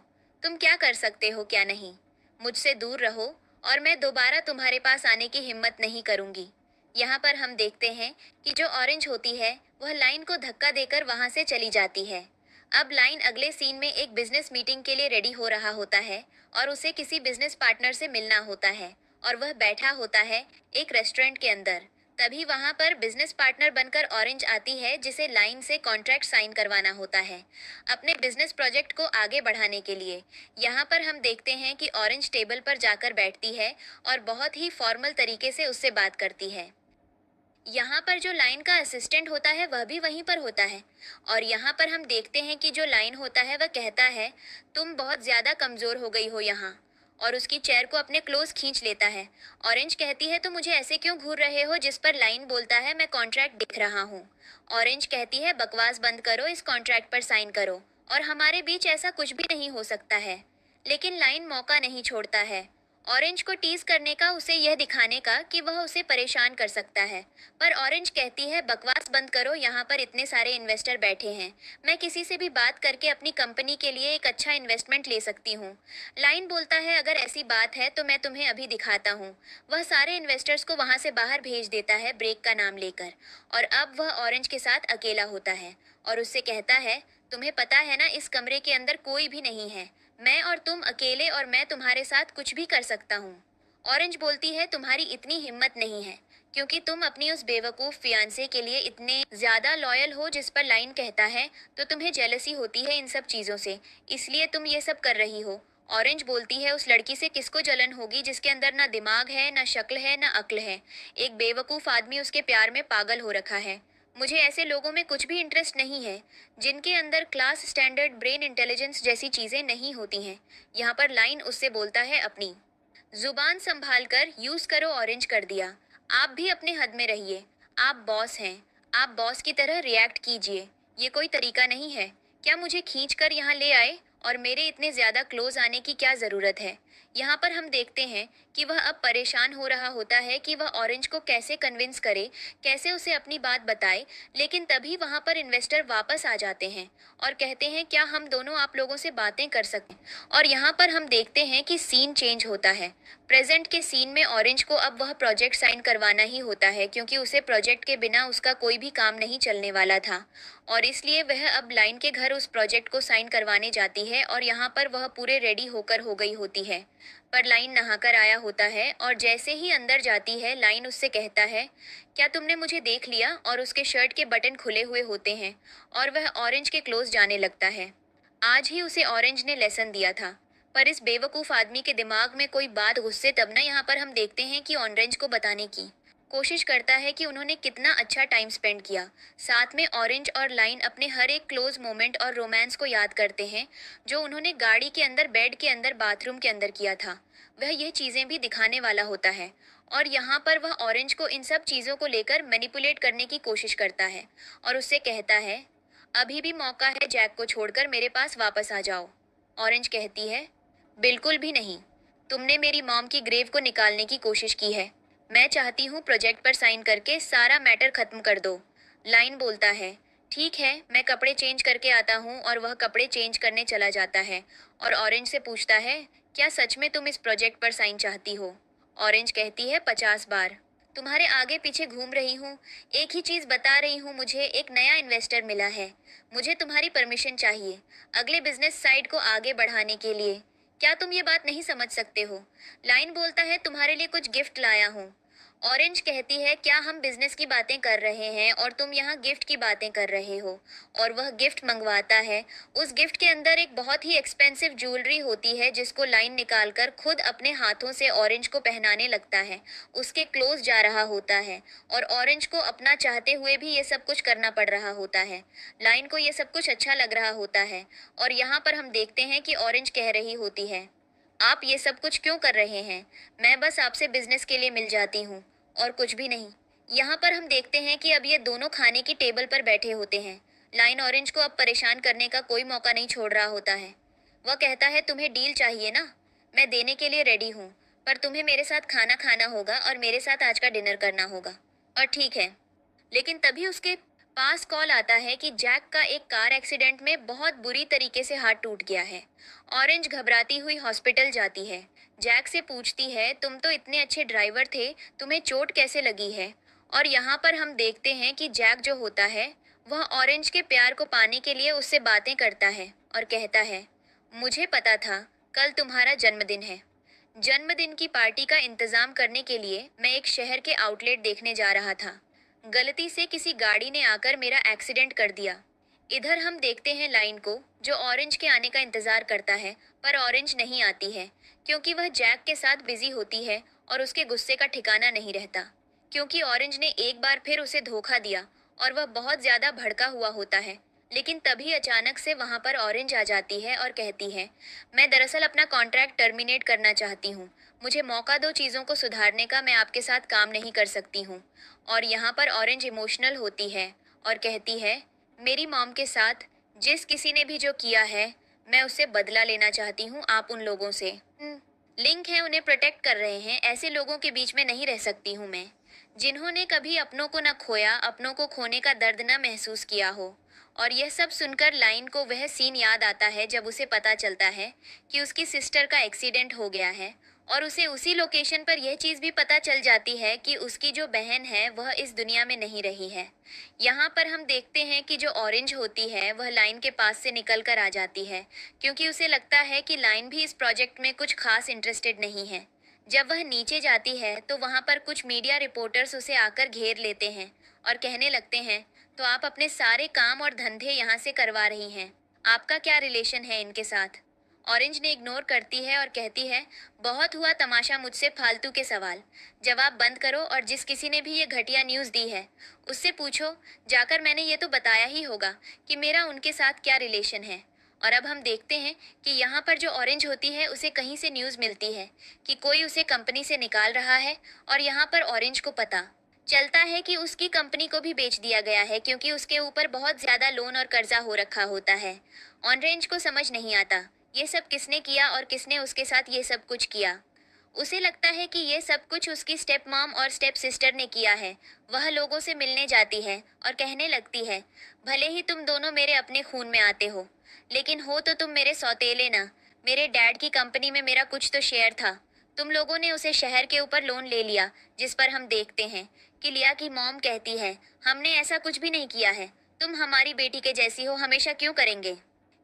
तुम क्या कर सकते हो क्या नहीं। मुझसे दूर रहो और मैं दोबारा तुम्हारे पास आने की हिम्मत नहीं करूंगी। यहाँ पर हम देखते हैं कि जो ऑरेंज होती है वह लाइन को धक्का देकर वहां से चली जाती है। अब लाइन अगले सीन में एक बिजनेस मीटिंग के लिए रेडी हो रहा होता है और उसे किसी बिजनेस पार्टनर से मिलना होता है और वह बैठा होता है एक रेस्टोरेंट के अंदर। तभी वहां पर बिजनेस पार्टनर बनकर ऑरेंज आती है, जिसे लाइन से कॉन्ट्रैक्ट साइन करवाना होता है अपने बिजनेस प्रोजेक्ट को आगे बढ़ाने के लिए। यहाँ पर हम देखते हैं कि ऑरेंज टेबल पर जाकर बैठती है और बहुत ही फॉर्मल तरीके से उससे बात करती है। यहाँ पर जो लाइन का असिस्टेंट होता है वह भी वहीं पर होता है और यहाँ पर हम देखते हैं कि जो लाइन होता है वह कहता है, तुम बहुत ज्यादा कमजोर हो गई हो यहाँ, और उसकी चेयर को अपने क्लोज खींच लेता है। ऑरेंज कहती है, तो मुझे ऐसे क्यों घूर रहे हो? जिस पर लाइन बोलता है, मैं कॉन्ट्रैक्ट देख रहा हूँ। ऑरेंज कहती है, बकवास बंद करो, इस कॉन्ट्रैक्ट पर साइन करो और हमारे बीच ऐसा कुछ भी नहीं हो सकता है। लेकिन लाइन मौका नहीं छोड़ता है ऑरेंज को टीज करने का, उसे यह दिखाने का कि वह उसे परेशान कर सकता है। पर ऑरेंज कहती है बकवास बंद करो, यहाँ पर इतने सारे इन्वेस्टर बैठे हैं, मैं किसी से भी बात करके अपनी कंपनी के लिए एक अच्छा इन्वेस्टमेंट ले सकती हूँ। लाइन बोलता है अगर ऐसी बात है तो मैं तुम्हें अभी दिखाता हूँ। वह सारे इन्वेस्टर्स को वहां से बाहर भेज देता है ब्रेक का नाम लेकर, और अब वह ऑरेंज के साथ अकेला होता है और उससे कहता है तुम्हें पता है ना, इस कमरे के अंदर कोई भी नहीं है, मैं और तुम अकेले, और मैं तुम्हारे साथ कुछ भी कर सकता हूँ। ऑरेंज बोलती है तुम्हारी इतनी हिम्मत नहीं है, क्योंकि तुम अपनी उस बेवकूफ फियांसे के लिए इतने ज्यादा लॉयल हो। जिस पर लाइन कहता है तो तुम्हें जेलसी होती है इन सब चीजों से, इसलिए तुम ये सब कर रही हो। ऑरेंज बोलती है उस लड़की से किसको जलन होगी जिसके अंदर ना दिमाग है, ना शक्ल है, ना अक्ल है। एक बेवकूफ आदमी उसके प्यार में पागल हो रखा है। मुझे ऐसे लोगों में कुछ भी इंटरेस्ट नहीं है जिनके अंदर क्लास स्टैंडर्ड ब्रेन इंटेलिजेंस जैसी चीजें नहीं होती हैं। यहाँ पर लाइन उससे बोलता है अपनी जुबान संभाल कर यूज करो। ऑरेंज कर दिया, आप भी अपने हद में रहिए, आप बॉस हैं, आप बॉस की तरह रिएक्ट कीजिए। ये कोई तरीका नहीं है। क्या मुझे खींच कर यहाँ ले आए, और मेरे इतने ज्यादा क्लोज आने की क्या जरूरत है। यहाँ पर हम देखते हैं कि वह अब परेशान हो रहा होता है कि वह ऑरेंज को कैसे कन्विंस करे, कैसे उसे अपनी बात बताए। लेकिन तभी वहाँ पर इन्वेस्टर वापस आ जाते हैं और कहते हैं क्या हम दोनों आप लोगों से बातें कर सकते हैं। और यहाँ पर हम देखते हैं कि सीन चेंज होता है। प्रेजेंट के सीन में ऑरेंज को अब वह प्रोजेक्ट साइन करवाना ही होता है, क्योंकि उसे प्रोजेक्ट के बिना उसका कोई भी काम नहीं चलने वाला था, और इसलिए वह अब लाइन के घर उस प्रोजेक्ट को साइन करवाने जाती है। और यहाँ पर वह पूरे रेडी होकर हो गई होती है, पर लाइन नहाकर आया होता है, और जैसे ही अंदर जाती है लाइन उससे कहता है क्या तुमने मुझे देख लिया, और उसके शर्ट के बटन खुले हुए होते हैं और वह ऑरेंज के क्लोज जाने लगता है। आज ही उसे ऑरेंज ने लेसन दिया था, पर इस बेवकूफ आदमी के दिमाग में कोई बात घुससे तब ना। यहाँ पर हम देखते हैं कि ऑरेंज को बताने की कोशिश करता है कि उन्होंने कितना अच्छा टाइम स्पेंड किया साथ में। ऑरेंज और लाइन अपने हर एक क्लोज मोमेंट और रोमांस को याद करते हैं जो उन्होंने गाड़ी के अंदर, बेड के अंदर, बाथरूम के अंदर किया था। वह ये चीजें भी दिखाने वाला होता है, और यहाँ पर वह ऑरेंज को इन सब चीजों को लेकर मैनिपुलेट करने की कोशिश करता है और उससे कहता है अभी भी मौका है, जैक को छोड़कर मेरे पास वापस आ जाओ। ऑरेंज कहती है बिल्कुल भी नहीं, तुमने मेरी मॉम की ग्रेव को निकालने की कोशिश की है। मैं चाहती हूँ प्रोजेक्ट पर साइन करके सारा मैटर खत्म कर दो। लाइन बोलता है ठीक है, मैं कपड़े चेंज करके आता हूँ, और वह कपड़े चेंज करने चला जाता है और ऑरेंज से पूछता है क्या सच में तुम इस प्रोजेक्ट पर साइन चाहती हो। ऑरेंज कहती है 50 बार तुम्हारे आगे पीछे घूम रही हूँ, एक ही चीज बता रही हूँ, मुझे एक नया इन्वेस्टर मिला है, मुझे तुम्हारी परमिशन चाहिए अगले बिजनेस साइड को आगे बढ़ाने के लिए। क्या तुम ये बात नहीं समझ सकते हो। लाइन बोलता है तुम्हारे लिए कुछ गिफ्ट लाया हूँ। ऑरेंज कहती है क्या हम बिजनेस की बातें कर रहे हैं और तुम यहाँ गिफ्ट की बातें कर रहे हो। और वह गिफ्ट मंगवाता है। उस गिफ्ट के अंदर एक बहुत ही एक्सपेंसिव ज्वेलरी होती है जिसको लाइन निकालकर खुद अपने हाथों से ऑरेंज को पहनाने लगता है। उसके क्लोज जा रहा होता है और ऑरेंज को अपना चाहते हुए भी ये सब कुछ करना पड़ रहा होता है। लाइन को ये सब कुछ अच्छा लग रहा होता है, और यहाँ पर हम देखते हैं कि ऑरेंज कह रही होती है आप ये सब कुछ क्यों कर रहे हैं, मैं बस आपसे बिजनेस के लिए मिल जाती हूँ और कुछ भी नहीं। यहाँ पर हम देखते हैं कि अब ये दोनों खाने की टेबल पर बैठे होते हैं। लाइन ऑरेंज को अब परेशान करने का कोई मौका नहीं छोड़ रहा होता है। वह कहता है तुम्हें डील चाहिए ना, मैं देने के लिए रेडी हूँ, पर तुम्हें मेरे साथ खाना खाना होगा और मेरे साथ आज का डिनर करना होगा। और ठीक है, लेकिन तभी उसके पास कॉल आता है कि जैक का एक कार एक्सीडेंट में बहुत बुरी तरीके से हाथ टूट गया है। ऑरेंज घबराती हुई हॉस्पिटल जाती है। जैक से पूछती है तुम तो इतने अच्छे ड्राइवर थे, तुम्हें चोट कैसे लगी है। और यहाँ पर हम देखते हैं कि जैक जो होता है वह ऑरेंज के प्यार को पाने के लिए उससे बातें करता है और कहता है मुझे पता था कल तुम्हारा जन्मदिन है। जन्मदिन की पार्टी का इंतजाम करने के लिए मैं एक शहर के आउटलेट देखने जा रहा था। गलती से किसी गाड़ी ने आकर मेरा एक्सीडेंट कर दिया। इधर हम देखते हैं लाइन को जो ऑरेंज के आने का इंतजार करता है, पर ऑरेंज नहीं आती है क्योंकि वह जैक के साथ बिजी होती है और उसके गुस्से का ठिकाना नहीं रहता, क्योंकि ऑरेंज ने एक बार फिर उसे धोखा दिया और वह बहुत ज्यादा भड़का हुआ होता है। लेकिन तभी अचानक से वहां पर ऑरेंज आ जाती है और कहती है मैं दरअसल अपना कॉन्ट्रैक्ट टर्मिनेट करना चाहती हूँ, मुझे मौका दो चीज़ों को सुधारने का, मैं आपके साथ काम नहीं कर सकती हूँ। और यहाँ पर ऑरेंज इमोशनल होती है और कहती है मेरी मॉम के साथ जिस किसी ने भी जो किया है मैं उससे बदला लेना चाहती हूँ, आप उन लोगों से। लिंक हैं उन्हें प्रोटेक्ट कर रहे हैं, ऐसे लोगों के बीच में नहीं रह सकती हूँ मैं, जिन्होंने कभी अपनों को न खोया, अपनों को खोने का दर्द न महसूस किया हो। और यह सब सुनकर लाइन को वह सीन याद आता है जब उसे पता चलता है कि उसकी सिस्टर का एक्सीडेंट हो गया है, और उसे उसी लोकेशन पर यह चीज़ भी पता चल जाती है कि उसकी जो बहन है वह इस दुनिया में नहीं रही है। यहाँ पर हम देखते हैं कि जो ऑरेंज होती है वह लाइन के पास से निकल कर आ जाती है, क्योंकि उसे लगता है कि लाइन भी इस प्रोजेक्ट में कुछ खास इंटरेस्टेड नहीं है। जब वह नीचे जाती है तो वहाँ पर कुछ मीडिया रिपोर्टर्स उसे आकर घेर लेते हैं और कहने लगते हैं, तो आप अपने सारे काम और धंधे यहाँ से करवा रही हैं, आपका क्या रिलेशन है इनके साथ? ऑरेंज ने इग्नोर करती है और कहती है, बहुत हुआ तमाशा, मुझसे फालतू के सवाल। जवाब बंद करो, और जिस किसी ने भी ये घटिया न्यूज़ दी है उससे पूछो जाकर, मैंने ये तो बताया ही होगा कि मेरा उनके साथ क्या रिलेशन है। और अब हम देखते हैं कि यहाँ पर जो ऑरेंज होती है उसे कहीं से न्यूज़ मिलती है कि कोई उसे कंपनी से निकाल रहा है, और यहाँ पर ऑरेंज को पता चलता है कि उसकी कंपनी को भी बेच दिया गया है, क्योंकि उसके ऊपर बहुत ज़्यादा लोन और कर्जा हो रखा होता है। ऑरेंज को समझ नहीं आता ये सब किसने किया और किसने उसके साथ ये सब कुछ किया। उसे लगता है कि ये सब कुछ उसकी स्टेप मॉम और स्टेप सिस्टर ने किया है। वह लोगों से मिलने जाती है और कहने लगती है, भले ही तुम दोनों मेरे अपने खून में आते हो, लेकिन हो तो तुम मेरे सौतेले ना। मेरे डैड की कंपनी में मेरा कुछ तो शेयर था। तुम लोगों ने उसे शहर के ऊपर लोन ले लिया, जिस पर हम देखते हैं कि लिया की मॉम कहती है, हमने ऐसा कुछ भी नहीं किया है, तुम हमारी बेटी के जैसी हो, हमेशा क्यों करेंगे?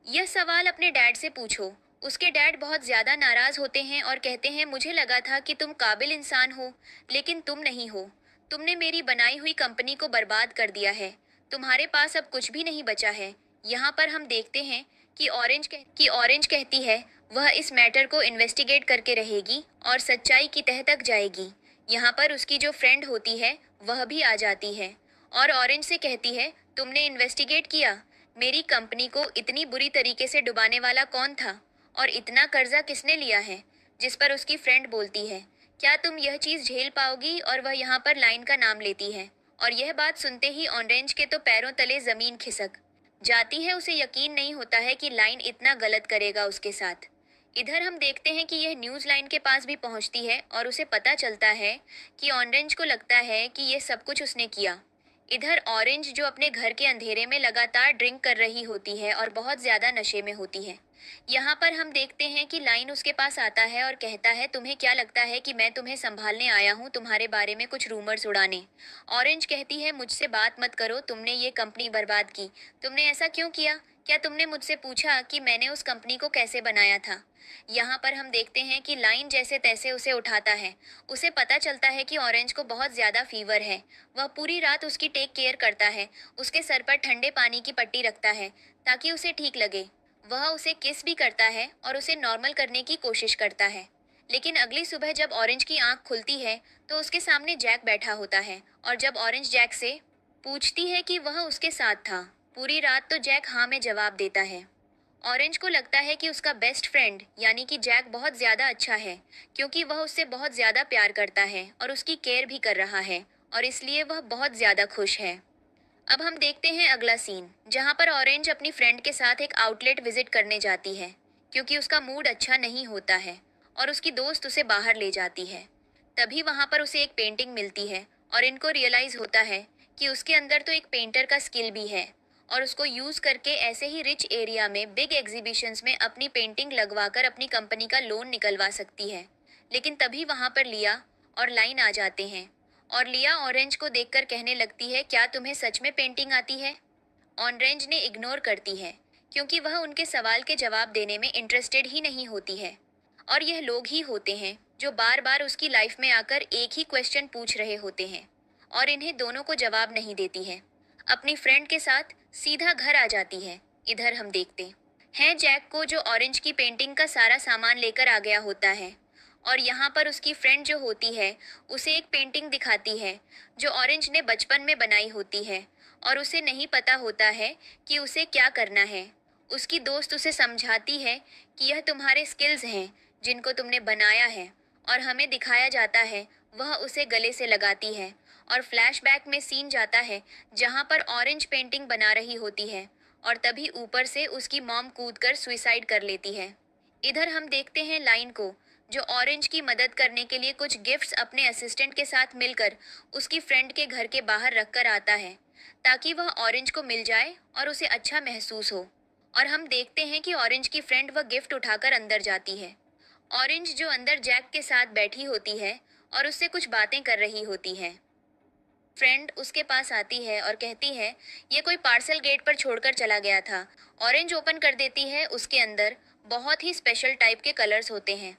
यह सवाल अपने डैड से पूछो। उसके डैड बहुत ज्यादा नाराज होते हैं और कहते हैं, मुझे लगा था कि तुम काबिल इंसान हो, लेकिन तुम नहीं हो। तुमने मेरी बनाई हुई कंपनी को बर्बाद कर दिया है। तुम्हारे पास अब कुछ भी नहीं बचा है। यहाँ पर हम देखते हैं कि ऑरेंज कहती है वह इस मैटर को इन्वेस्टिगेट करके रहेगी और सच्चाई की तह तक जाएगी। यहाँ पर उसकी जो फ्रेंड होती है वह भी आ जाती है और ऑरेंज से कहती है, तुमने इन्वेस्टिगेट किया? मेरी कंपनी को इतनी बुरी तरीके से डुबाने वाला कौन था, और इतना कर्जा किसने लिया है? जिस पर उसकी फ्रेंड बोलती है, क्या तुम यह चीज झेल पाओगी? और वह यहाँ पर लाइन का नाम लेती है, और यह बात सुनते ही ऑरेंज के तो पैरों तले जमीन खिसक जाती है। उसे यकीन नहीं होता है कि लाइन इतना गलत करेगा उसके साथ। इधर हम देखते हैं कि यह न्यूज़ लाइन के पास भी पहुंचती है और उसे पता चलता है कि ऑरेंज को लगता है कि यह सब कुछ उसने किया। इधर ऑरेंज जो अपने घर के अंधेरे में लगातार ड्रिंक कर रही होती है और बहुत ज्यादा नशे में होती है। यहाँ पर हम देखते हैं कि लाइन उसके पास आता है और कहता है, तुम्हें क्या लगता है कि मैं तुम्हें संभालने आया हूँ, तुम्हारे बारे में कुछ रूमर्स उड़ाने? ऑरेंज कहती है, मुझसे बात मत करो, तुमने ये कंपनी बर्बाद की। तुमने ऐसा क्यों किया? क्या तुमने मुझसे पूछा कि मैंने उस कंपनी को कैसे बनाया था? यहाँ पर हम देखते हैं कि लाइन जैसे तैसे उसे उठाता है। उसे पता चलता है कि ऑरेंज को बहुत ज्यादा फीवर है। वह पूरी रात उसकी टेक केयर करता है, उसके सर पर ठंडे पानी की पट्टी रखता है ताकि उसे ठीक लगे। वह उसे किस भी करता है और उसे नॉर्मल करने की कोशिश करता है। लेकिन अगली सुबह जब ऑरेंज की आंख खुलती है तो उसके सामने जैक बैठा होता है, और जब ऑरेंज जैक से पूछती है कि वह उसके साथ था पूरी रात, तो जैक हाँ में जवाब देता है। ऑरेंज को लगता है कि उसका बेस्ट फ्रेंड यानी कि जैक बहुत ज्यादा अच्छा है, क्योंकि वह उससे बहुत ज्यादा प्यार करता है और उसकी केयर भी कर रहा है, और इसलिए वह बहुत ज्यादा खुश है। अब हम देखते हैं अगला सीन, जहां पर ऑरेंज अपनी फ्रेंड के साथ एक आउटलेट विजिट करने जाती है, क्योंकि उसका मूड अच्छा नहीं होता है और उसकी दोस्त उसे बाहर ले जाती है। तभी वहां पर उसे एक पेंटिंग मिलती है और इनको रियलाइज होता है कि उसके अंदर तो एक पेंटर का स्किल भी है, और उसको यूज करके ऐसे ही रिच एरिया में बिग एग्जीबिशंस में अपनी पेंटिंग लगवाकर अपनी कंपनी का लोन निकलवा सकती है। लेकिन तभी वहां पर लिया और लाइन आ जाते हैं, और लिया ऑरेंज को देखकर कहने लगती है, क्या तुम्हें सच में पेंटिंग आती है? ऑरेंज ने इग्नोर करती है, क्योंकि वह उनके सवाल के जवाब देने में इंटरेस्टेड ही नहीं होती है। और यह लोग ही होते हैं जो बार बार उसकी लाइफ में आकर एक ही क्वेश्चन पूछ रहे होते हैं, और इन्हें दोनों को जवाब नहीं देती है। अपनी फ्रेंड के साथ सीधा घर आ जाती है। इधर हम देखते हैं जैक को, जो ऑरेंज की पेंटिंग का सारा सामान लेकर आ गया होता है, और यहाँ पर उसकी फ्रेंड जो होती है उसे एक पेंटिंग दिखाती है जो ऑरेंज ने बचपन में बनाई होती है, और उसे नहीं पता होता है कि उसे क्या करना है। उसकी दोस्त उसे समझाती है कि यह तुम्हारे स्किल्स हैं जिनको तुमने बनाया है, और हमें दिखाया जाता है। वह उसे गले से लगाती है और फ्लैशबैक में सीन जाता है जहाँ पर ऑरेंज पेंटिंग बना रही होती है, और तभी ऊपर से उसकी मॉम कूदकर सुसाइड कर लेती है। इधर हम देखते हैं लाइन को, जो ऑरेंज की मदद करने के लिए कुछ गिफ्ट्स अपने असिस्टेंट के साथ मिलकर उसकी फ्रेंड के घर के बाहर रख कर आता है ताकि वह ऑरेंज को मिल जाए और उसे अच्छा महसूस हो। और हम देखते हैं कि ऑरेंज की फ्रेंड वह गिफ्ट उठाकर अंदर जाती है। ऑरेंज जो अंदर जैक के साथ बैठी होती है और उससे कुछ बातें कर रही होती है। फ्रेंड उसके पास आती है और कहती है ये कोई पार्सल गेट पर छोड़कर चला गया था। ऑरेंज ओपन कर देती है, उसके अंदर बहुत ही स्पेशल टाइप के कलर्स होते हैं।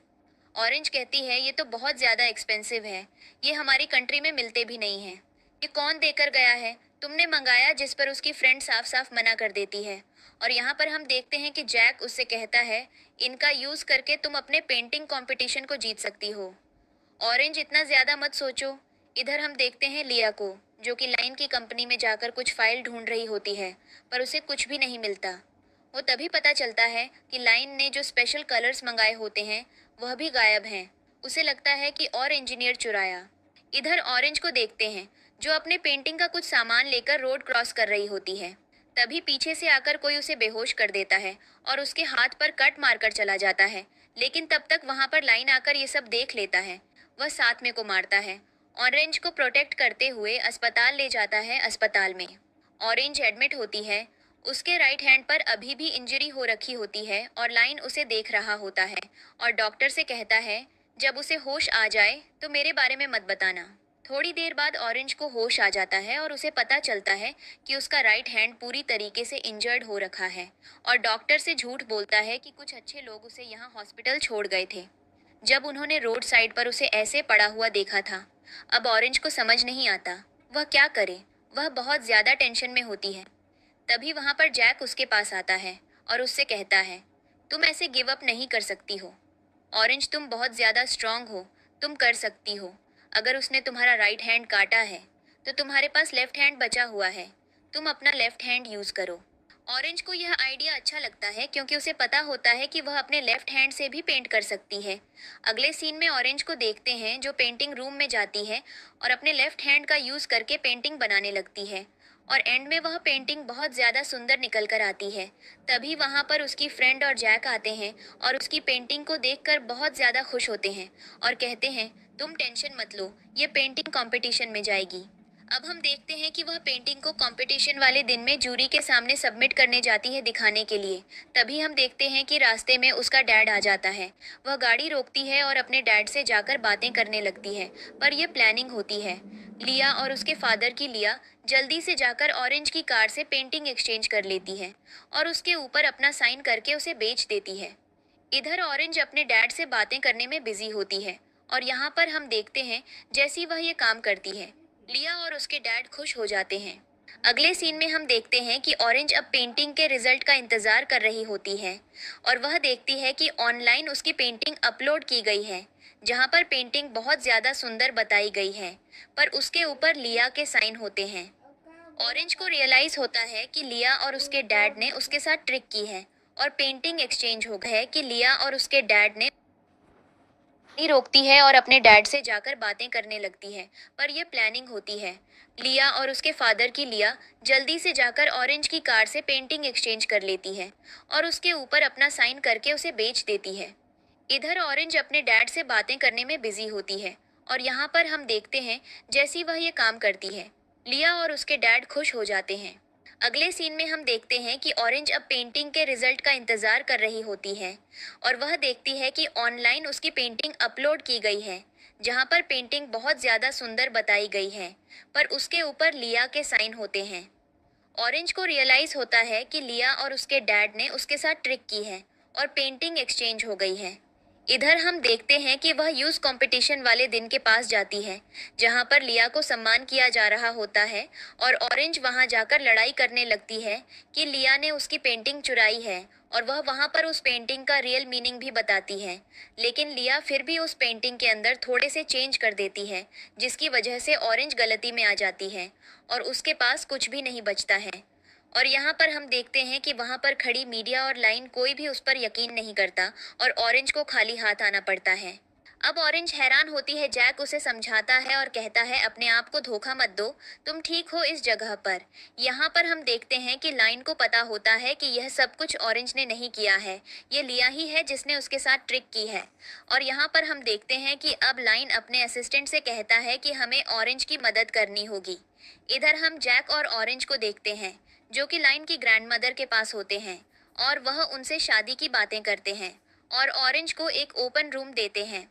ऑरेंज कहती है ये तो बहुत ज़्यादा एक्सपेंसिव है, ये हमारी कंट्री में मिलते भी नहीं हैं। ये कौन देकर गया है, तुमने मंगाया? जिस पर उसकी फ्रेंड साफ साफ मना कर देती है। और यहाँ पर हम देखते हैं कि जैक उससे कहता है इनका यूज़ करके तुम अपने पेंटिंग कंपटीशन को जीत सकती हो। ऑरेंज इतना ज़्यादा मत सोचो। इधर हम देखते हैं लिया को, जो कि लाइन की कंपनी में जाकर कुछ फाइल ढूंढ रही होती है, पर उसे कुछ भी नहीं मिलता। वो तभी पता चलता है कि लाइन ने जो स्पेशल कलर्स मंगाए होते हैं वह भी गायब हैं। उसे लगता है कि और इंजीनियर चुराया। इधर ऑरेंज को देखते हैं, जो अपने पेंटिंग का कुछ सामान लेकर रोड क्रॉस कर रही होती है। तभी पीछे से आकर कोई उसे बेहोश कर देता है और उसके हाथ पर कट मारकर चला जाता है। लेकिन तब तक वहां पर लाइन आकर ये सब देख लेता है। वह साथ में को मारता है। ऑरेंज को प्रोटेक्ट करते हुए अस्पताल ले जाता है। अस्पताल में ऑरेंज एडमिट होती है। उसके राइट हैंड पर अभी भी इंजरी हो रखी होती है और लाइन उसे देख रहा होता है और डॉक्टर से कहता है जब उसे होश आ जाए तो मेरे बारे में मत बताना। थोड़ी देर बाद ऑरेंज को होश आ जाता है और उसे पता चलता है कि उसका राइट हैंड पूरी तरीके से इंजर्ड हो रखा है और डॉक्टर से झूठ बोलता है कि कुछ अच्छे लोग उसे यहाँ हॉस्पिटल छोड़ गए थे जब उन्होंने रोड साइड पर उसे ऐसे पड़ा हुआ देखा था। अब ऑरेंज को समझ नहीं आता वह क्या करे। वह बहुत ज्यादा टेंशन में होती है। तभी वहां पर जैक उसके पास आता है और उससे कहता है तुम ऐसे गिव अप नहीं कर सकती हो। ऑरेंज तुम बहुत ज्यादा स्ट्रांग हो, तुम कर सकती हो। अगर उसने तुम्हारा राइट हैंड काटा है तो तुम्हारे पास लेफ्ट हैंड बचा हुआ है, तुम अपना लेफ्ट हैंड यूज करो। ऑरेंज को यह आइडिया अच्छा लगता है क्योंकि उसे पता होता है कि वह अपने लेफ्ट हैंड से भी पेंट कर सकती है। अगले सीन में ऑरेंज को देखते हैं जो पेंटिंग रूम में जाती है और अपने लेफ्ट हैंड का यूज करके पेंटिंग बनाने लगती है और एंड में वह पेंटिंग बहुत ज्यादा सुंदर निकल कर आती है। तभी वहां पर उसकी फ्रेंड और जैक आते हैं और उसकी पेंटिंग को देखकर बहुत ज्यादा खुश होते हैं और कहते हैं तुम टेंशन मत लो, ये पेंटिंग कंपटीशन में जाएगी। अब हम देखते हैं कि वह पेंटिंग को कंपटीशन वाले दिन में जूरी के सामने सबमिट करने जाती है दिखाने के लिए। तभी हम देखते हैं कि रास्ते में उसका डैड आ जाता है। वह गाड़ी रोकती है और अपने डैड से जाकर बातें करने लगती है, पर यह प्लानिंग होती है। लिया और उसके फादर की लिया जल्दी से जाकर ऑरेंज की कार से पेंटिंग एक्सचेंज कर लेती है और उसके ऊपर अपना साइन करके उसे बेच देती है। इधर ऑरेंज अपने डैड से बातें करने में बिजी होती है और यहाँ पर हम देखते हैं जैसी वह ये काम करती है लिया और उसके डैड खुश हो जाते हैं। अगले सीन में हम देखते हैं कि ऑरेंज अब पेंटिंग के रिजल्ट का इंतजार कर रही होती है और वह देखती है कि ऑनलाइन उसकी पेंटिंग अपलोड की गई है जहां पर पेंटिंग बहुत ज्यादा सुंदर बताई गई है, पर उसके ऊपर लिया के साइन होते हैं। ऑरेंज को रियलाइज होता है कि लिया और उसके डैड ने उसके साथ ट्रिक की है और पेंटिंग एक्सचेंज हो गया है कि लिया और उसके डैड ने नहीं रोकती है और अपने डैड से जाकर बातें करने लगती है, पर यह प्लानिंग होती है। लिया और उसके फादर की लिया जल्दी से जाकर ऑरेंज की कार से पेंटिंग एक्सचेंज कर लेती है और उसके ऊपर अपना साइन करके उसे बेच देती है। इधर ऑरेंज अपने डैड से बातें करने में बिजी होती है और यहाँ पर हम देखते हैं जैसी वह ये काम करती है लिया और उसके डैड खुश हो जाते हैं। अगले सीन में हम देखते हैं कि ऑरेंज अब पेंटिंग के रिजल्ट का इंतजार कर रही होती है और वह देखती है कि ऑनलाइन उसकी पेंटिंग अपलोड की गई है जहां पर पेंटिंग बहुत ज्यादा सुंदर बताई गई है, पर उसके ऊपर लिया के साइन होते हैं। ऑरेंज को रियलाइज होता है कि लिया और उसके डैड ने उसके साथ ट्रिक की है और पेंटिंग एक्सचेंज हो गई है। इधर हम देखते हैं कि वह यूज कंपटीशन वाले दिन के पास जाती है जहां पर लिया को सम्मान किया जा रहा होता है और ऑरेंज वहां जाकर लड़ाई करने लगती है कि लिया ने उसकी पेंटिंग चुराई है और वह वहां पर उस पेंटिंग का रियल मीनिंग भी बताती है। लेकिन लिया फिर भी उस पेंटिंग के अंदर थोड़े से चेंज कर देती है जिसकी वजह से ऑरेंज गलती में आ जाती है और उसके पास कुछ भी नहीं बचता है। और यहाँ पर हम देखते हैं कि वहाँ पर खड़ी मीडिया और लाइन कोई भी उस पर यकीन नहीं करता और ऑरेंज को खाली हाथ आना पड़ता है। अब ऑरेंज हैरान होती है। जैक उसे समझाता है और कहता है अपने आप को धोखा मत दो, तुम ठीक हो इस जगह पर। यहाँ पर हम देखते हैं कि लाइन को पता होता है कि यह सब कुछ ऑरेंज ने नहीं किया है, ये लिया ही है जिसने उसके साथ ट्रिक की है। और यहाँ पर हम देखते हैं कि अब लाइन अपने असिस्टेंट से कहता है कि हमें ऑरेंज की मदद करनी होगी। इधर हम जैक और ऑरेंज को देखते हैं जो कि लाइन की ग्रैंडमदर के पास होते हैं और वह उनसे शादी की बातें करते हैं और ऑरेंज को एक ओपन रूम देते हैं।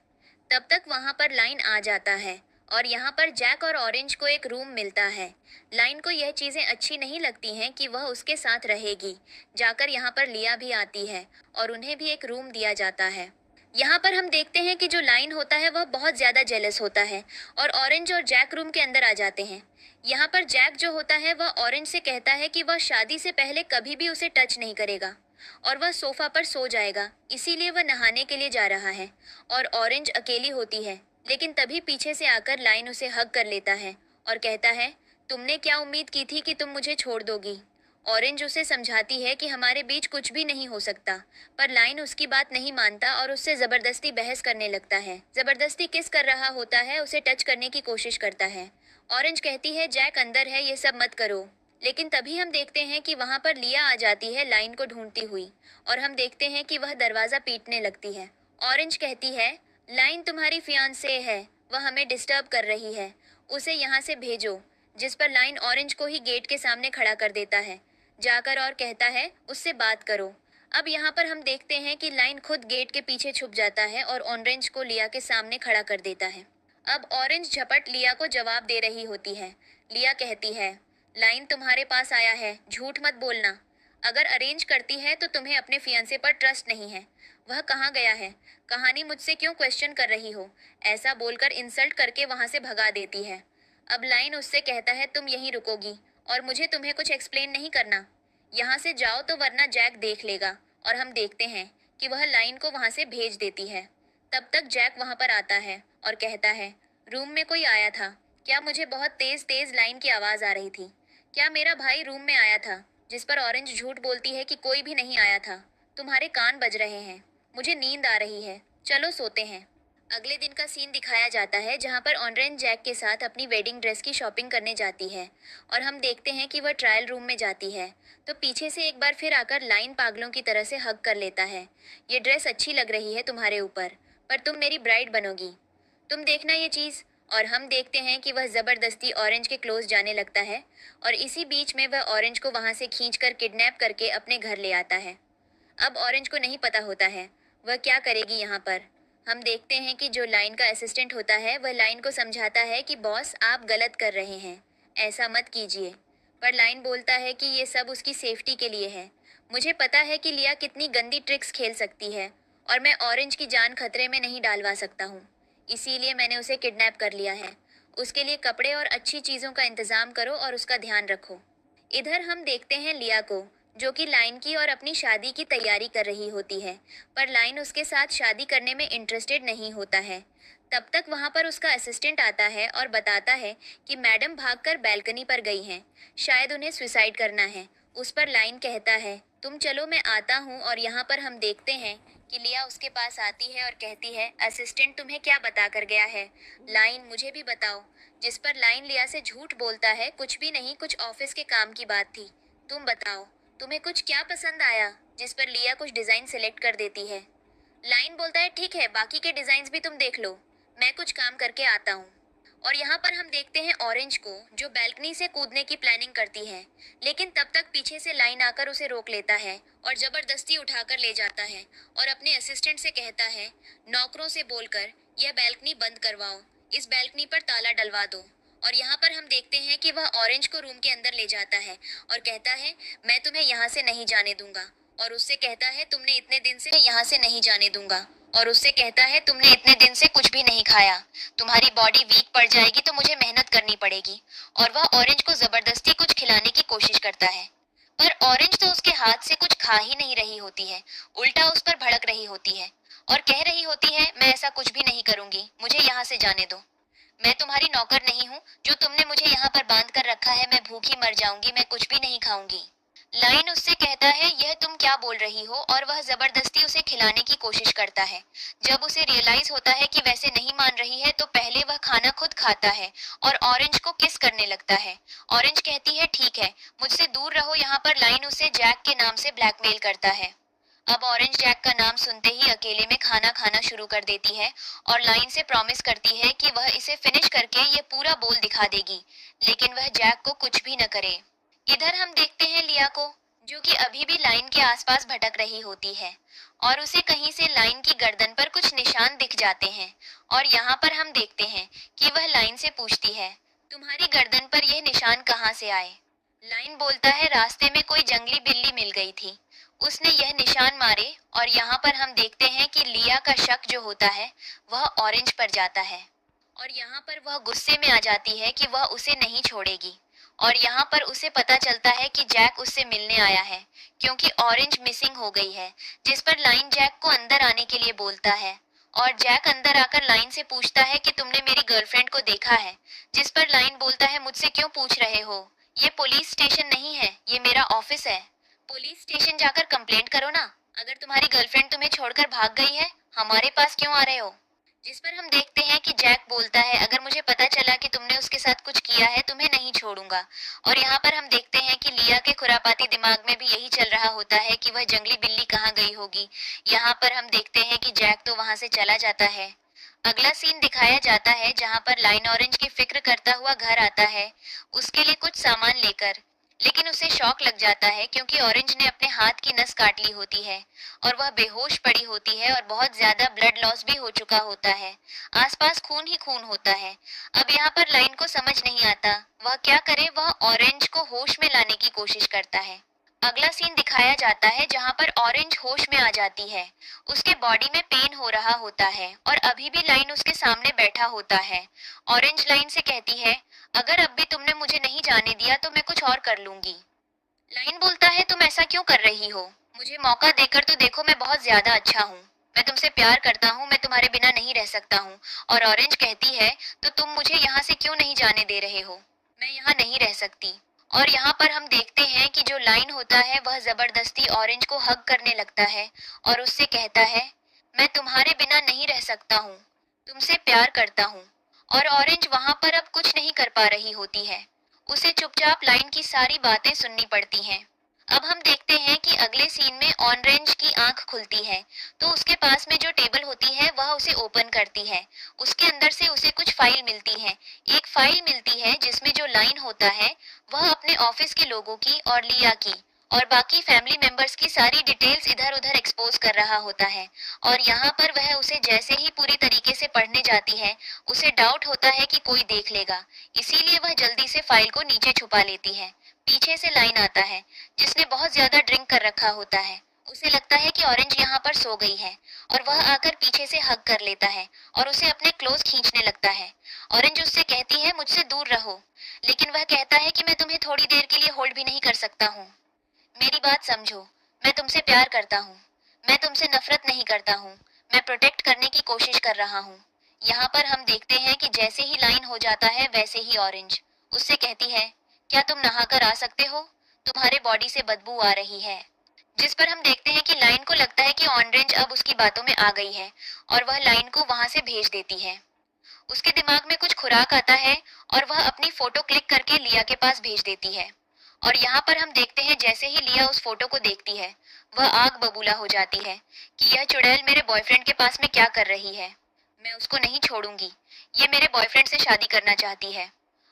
तब तक वहां पर लाइन आ जाता है और यहाँ पर जैक और ऑरेंज को एक रूम मिलता है। लाइन को यह चीजें अच्छी नहीं लगती हैं कि वह उसके साथ रहेगी। जाकर यहाँ पर लिया भी आती है और उन्हें भी एक रूम दिया जाता है। यहाँ पर हम देखते हैं कि जो लाइन होता है वह बहुत ज्यादा जेलस होता है और ऑरेंज और जैक रूम के अंदर आ जाते हैं। यहाँ पर जैक जो होता है वह ऑरेंज से कहता है कि वह शादी से पहले कभी भी उसे टच नहीं करेगा और वह सोफा पर सो जाएगा, इसीलिए वह नहाने के लिए जा रहा है। और ऑरेंज अकेली होती है, लेकिन तभी पीछे से आकर लाइन उसे हग कर लेता है और कहता है तुमने क्या उम्मीद की थी कि तुम मुझे छोड़ दोगी। ऑरेंज उसे समझाती है कि हमारे बीच कुछ भी नहीं हो सकता, पर लाइन उसकी बात नहीं मानता और उससे जबरदस्ती बहस करने लगता है। जबरदस्ती किस कर रहा होता है, उसे टच करने की कोशिश करता है। ऑरेंज कहती है जैक अंदर है, ये सब मत करो। लेकिन तभी हम देखते हैं कि वहां पर लिया आ जाती है लाइन को ढूंढती हुई और हम देखते हैं कि वह दरवाजा पीटने लगती है। ऑरेंज कहती है लाइन तुम्हारी फियांसे है, वह हमें डिस्टर्ब कर रही है, उसे यहाँ से भेजो। जिस पर लाइन ऑरेंज को ही गेट के सामने खड़ा कर देता है जाकर और कहता है उससे बात करो। अब यहाँ पर हम देखते हैं कि लाइन खुद गेट के पीछे छुप जाता है और ऑरेंज को लिया के सामने खड़ा कर देता है। अब ऑरेंज झपट लिया को जवाब दे रही होती है। लिया कहती है लाइन तुम्हारे पास आया है, झूठ मत बोलना। अगर अरेंज करती है तो तुम्हें अपने फियांसे पर ट्रस्ट नहीं है। वह कहाँ गया है, कहानी मुझसे क्यों क्वेश्चन कर रही हो, ऐसा बोलकर इंसल्ट करके वहां से भगा देती है। अब लाइन उससे कहता है तुम यहीं रुकोगी और मुझे तुम्हें कुछ एक्सप्लेन नहीं करना, यहाँ से जाओ तो वरना जैक देख लेगा। और हम देखते हैं कि वह लाइन को वहां से भेज देती है। तब तक जैक वहां पर आता है और कहता है रूम में कोई आया था क्या, मुझे बहुत तेज तेज लाइन की आवाज आ रही थी। क्या मेरा भाई रूम में आया था? जिस पर ऑरेंज झूठ बोलती है कि कोई भी नहीं आया था, तुम्हारे कान बज रहे हैं, मुझे नींद आ रही है, चलो सोते हैं। अगले दिन का सीन दिखाया जाता है जहां पर ऑरेंज जैक के साथ अपनी वेडिंग ड्रेस की शॉपिंग करने जाती है और हम देखते हैं कि वह ट्रायल रूम में जाती है तो पीछे से एक बार फिर आकर लाइन पागलों की तरह से हग कर लेता है। ये ड्रेस अच्छी लग रही है तुम्हारे ऊपर, पर तुम मेरी ब्राइड बनोगी, तुम देखना ये चीज। और हम देखते हैं कि वह जबरदस्ती ऑरेंज के क्लोज जाने लगता है और इसी बीच में वह ऑरेंज को वहां से खींचकर किडनैप करके अपने घर ले आता है। अब ऑरेंज को नहीं पता होता है वह क्या करेगी यहाँ पर। हम देखते हैं कि जो लाइन का असिस्टेंट होता है वह लाइन को समझाता है कि बॉस आप गलत कर रहे हैं, ऐसा मत कीजिए। पर लाइन बोलता है कि ये सब उसकी सेफ्टी के लिए है, मुझे पता है कि लिया कितनी गंदी ट्रिक्स खेल सकती है और मैं ऑरेंज की जान खतरे में नहीं डालवा सकता हूँ, इसीलिए मैंने उसे किडनैप कर लिया है। उसके लिए कपड़े और अच्छी चीजों का इंतजाम करो और उसका ध्यान रखो। इधर हम देखते हैं लिया को जो कि लाइन की और अपनी शादी की तैयारी कर रही होती है, पर लाइन उसके साथ शादी करने में इंटरेस्टेड नहीं होता है। तब तक वहां पर उसका असिस्टेंट आता है और बताता है कि मैडम भागकर बैल्कनी पर गई हैं, शायद उन्हें सुसाइड करना है। उस पर लाइन कहता है तुम चलो मैं आता हूँ और यहाँ पर हम देखते हैं कि लिया उसके पास आती है और कहती है असिस्टेंट तुम्हें क्या बता कर गया है, लाइन मुझे भी बताओ। जिस पर लाइन लिया से झूठ बोलता है कुछ भी नहीं, कुछ ऑफिस के काम की बात थी, तुम बताओ तुम्हें कुछ क्या पसंद आया। जिस पर लिया कुछ डिजाइन सिलेक्ट कर देती है। लाइन बोलता है ठीक है बाकी के डिजाइन भी तुम देख लो, मैं कुछ काम करके आता हूँ। और यहाँ पर हम देखते हैं ऑरेंज को जो बैल्कनी से कूदने की प्लानिंग करती है, लेकिन तब तक पीछे से लाइन आकर उसे रोक लेता है और जबरदस्ती उठाकर ले जाता है और अपने असिस्टेंट से कहता है नौकरों से बोलकर यह बैल्कनी बंद करवाओ, इस बैल्कनी पर ताला डलवा दो। और यहाँ पर हम देखते हैं कि वह ऑरेंज को रूम के अंदर ले जाता है और कहता है मैं तुम्हें यहाँ से नहीं जाने दूंगा। और उससे कहता है तुमने इतने दिन से यहाँ से नहीं जाने दूंगा। और उससे कहता है तुमने इतने दिन से कुछ भी नहीं खाया, तुम्हारी बॉडी वीक पड़ जाएगी तो मुझे मेहनत करनी पड़ेगी। और वह ऑरेंज को जबरदस्ती कुछ खिलाने की कोशिश करता है, पर ऑरेंज तो उसके हाथ से कुछ खा ही नहीं रही होती है, उल्टा उस पर भड़क रही होती है और कह रही होती है मैं ऐसा कुछ भी नहीं करूंगी, मुझे यहाँ से जाने दो। मैं तुम्हारी नौकर नहीं हूँ जो तुमने मुझे यहाँ पर बांध कर रखा है, मैं भूखी मर जाऊंगी, मैं कुछ भी नहीं खाऊंगी। लाइन उससे कहता है यह तुम क्या बोल रही हो, और वह जबरदस्ती उसे खिलाने की कोशिश करता है। जब उसे रियलाइज होता है कि वैसे नहीं मान रही है तो पहले वह खाना खुद खाता है और ऑरेंज को किस करने लगता है। ऑरेंज कहती है ठीक है, मुझसे दूर रहो। यहाँ पर लाइन उसे जैक के नाम से ब्लैकमेल करता है। अब ऑरेंज जैक का नाम सुनते ही अकेले में खाना खाना शुरू कर देती है और लाइन से प्रॉमिस करती है कि वह इसे फिनिश करके ये पूरा बोल दिखा देगी, लेकिन वह जैक को कुछ भी न करे। इधर हम देखते हैं लिया को, जो कि अभी भी लाइन के आसपास भटक रही होती है और उसे कहीं से लाइन की गर्दन पर कुछ निशान दिख जाते हैं। और यहाँ पर हम देखते हैं कि वह लाइन से पूछती है, तुम्हारी गर्दन पर यह निशान कहाँ से आए? लाइन बोलता है, रास्ते में कोई जंगली बिल्ली मिल गई थी, उसने यह निशान मारे। और यहाँ पर हम देखते हैं कि लिया का शक जो होता है वह ऑरेंज पर जाता है और यहाँ पर वह गुस्से में आ जाती है कि वह उसे नहीं छोड़ेगी। और यहाँ पर उसे पता चलता है कि जैक उससे मिलने आया है, क्योंकि ऑरेंज मिसिंग हो गई है, जिस पर लाइन जैक को अंदर आने के लिए बोलता है। और जैक अंदर आकर लाइन से पूछता है कि तुमने मेरी गर्लफ्रेंड को देखा है? जिस पर लाइन बोलता है, मुझसे क्यों पूछ रहे हो? ये पुलिस स्टेशन नहीं है, ये मेरा ऑफिस है। पुलिस स्टेशन जाकर कंप्लेंट करो ना। अगर तुम्हारी गर्लफ्रेंड तुम्हें छोड़कर भाग गई है, हमारे पास क्यों आ रहे हो? जिस पर हम देखते हैं कि जैक बोलता है, अगर मुझे पता चला कि तुमने उसके साथ कुछ किया है, तुम्हें नहीं छोड़ूंगा। और यहाँ पर हम देखते हैं कि लिया के खुरापाती दिमाग में भी यही चल रहा होता है कि वह जंगली बिल्ली कहाँ गई होगी। यहाँ पर हम देखते हैं कि जैक तो वहां से चला जाता है। अगला सीन दिखाया जाता है जहाँ पर लाइन ऑरेंज की फिक्र करता हुआ घर आता है उसके लिए कुछ सामान लेकर। लेकिन उसे शॉक लग जाता है क्योंकि ऑरेंज ने अपने हाथ की नस काट ली होती है और वह बेहोश पड़ी होती है और बहुत ज्यादा ब्लड लॉस भी हो चुका होता है। आसपास खून ही खून होता है। अब यहाँ पर लाइन को समझ नहीं आता वह क्या करे। वह ऑरेंज को होश में लाने की कोशिश करता है। अगला सीन दिखाया जाता है जहाँ पर ऑरेंज होश में आ जाती है। उसके बॉडी में पेन हो रहा होता है और अभी भी लाइन उसके सामने बैठा होता है। ऑरेंज लाइन से कहती है, अगर अब भी तुमने मुझे नहीं जाने दिया तो मैं कुछ और कर लूंगी। लाइन बोलता है, तुम ऐसा क्यों कर रही हो? मुझे मौका देकर तो देखो, मैं बहुत ज्यादा अच्छा हूँ। मैं तुमसे प्यार करता हूँ, मैं तुम्हारे बिना नहीं रह सकता हूँ। और ऑरेंज कहती है, तो तुम मुझे यहाँ से क्यों नहीं जाने दे रहे हो? मैं यहाँ नहीं रह सकती। और यहाँ पर हम देखते हैं कि जो लाइन होता है वह जबरदस्ती ऑरेंज को हग करने लगता है और उससे कहता है, मैं तुम्हारे बिना नहीं रह सकता हूँ, तुमसे प्यार करता हूँ। और ऑरेंज वहां पर अब कुछ नहीं कर पा रही होती है। उसे चुपचाप लाइन की सारी बातें सुननी पड़ती हैं। अब हम देखते हैं कि अगले सीन में ऑरेंज की आंख खुलती है तो उसके पास में जो टेबल होती है वह उसे ओपन करती है। उसके अंदर से उसे कुछ फाइल मिलती है। एक फाइल मिलती है जिसमें जो लाइन होता है वह अपने ऑफिस के लोगों की और लिया की और बाकी फैमिली मेंबर्स की सारी डिटेल्स इधर उधर एक्सपोज कर रहा होता है। और यहाँ पर वह उसे जैसे ही पूरी तरीके से पढ़ने जाती है उसे डाउट होता है कि कोई देख लेगा, इसीलिए वह जल्दी से फाइल को नीचे छुपा लेती है। पीछे से लाइन आता है जिसने बहुत ज्यादा ड्रिंक कर रखा होता है। उसे लगता है कि ऑरेंज यहाँ पर सो गई है और वह आकर पीछे से हग कर लेता है और उसे अपने क्लोज खींचने लगता है। ऑरेंज उससे कहती है, मुझसे दूर रहो। लेकिन वह कहता है कि मैं तुम्हें थोड़ी देर के लिए होल्ड भी नहीं कर सकता हूँ। मेरी बात समझो, मैं तुमसे प्यार करता हूँ, मैं तुमसे नफरत नहीं करता हूँ, मैं प्रोटेक्ट करने की कोशिश कर रहा हूँ। यहाँ पर हम देखते हैं कि जैसे ही लाइन हो जाता है वैसे ही ऑरेंज उससे कहती है, क्या तुम नहाकर आ सकते हो? तुम्हारे बॉडी से बदबू आ रही है। जिस पर हम देखते हैं कि लाइन को लगता है कि ऑरेंज अब उसकी बातों में आ गई है और वह लाइन को वहां से भेज देती है। उसके दिमाग में कुछ खुराक आता है और वह अपनी फोटो क्लिक करके लिया के पास भेज देती है। और यहाँ पर हम देखते हैं जैसे ही लिया उस फोटो को देखती है वह आग बबूला हो जाती है कि यह चुड़ैल मेरे बॉयफ्रेंड के पास में क्या कर रही है। मैं उसको नहीं छोड़ूंगी, ये मेरे बॉयफ्रेंड से शादी करना चाहती है।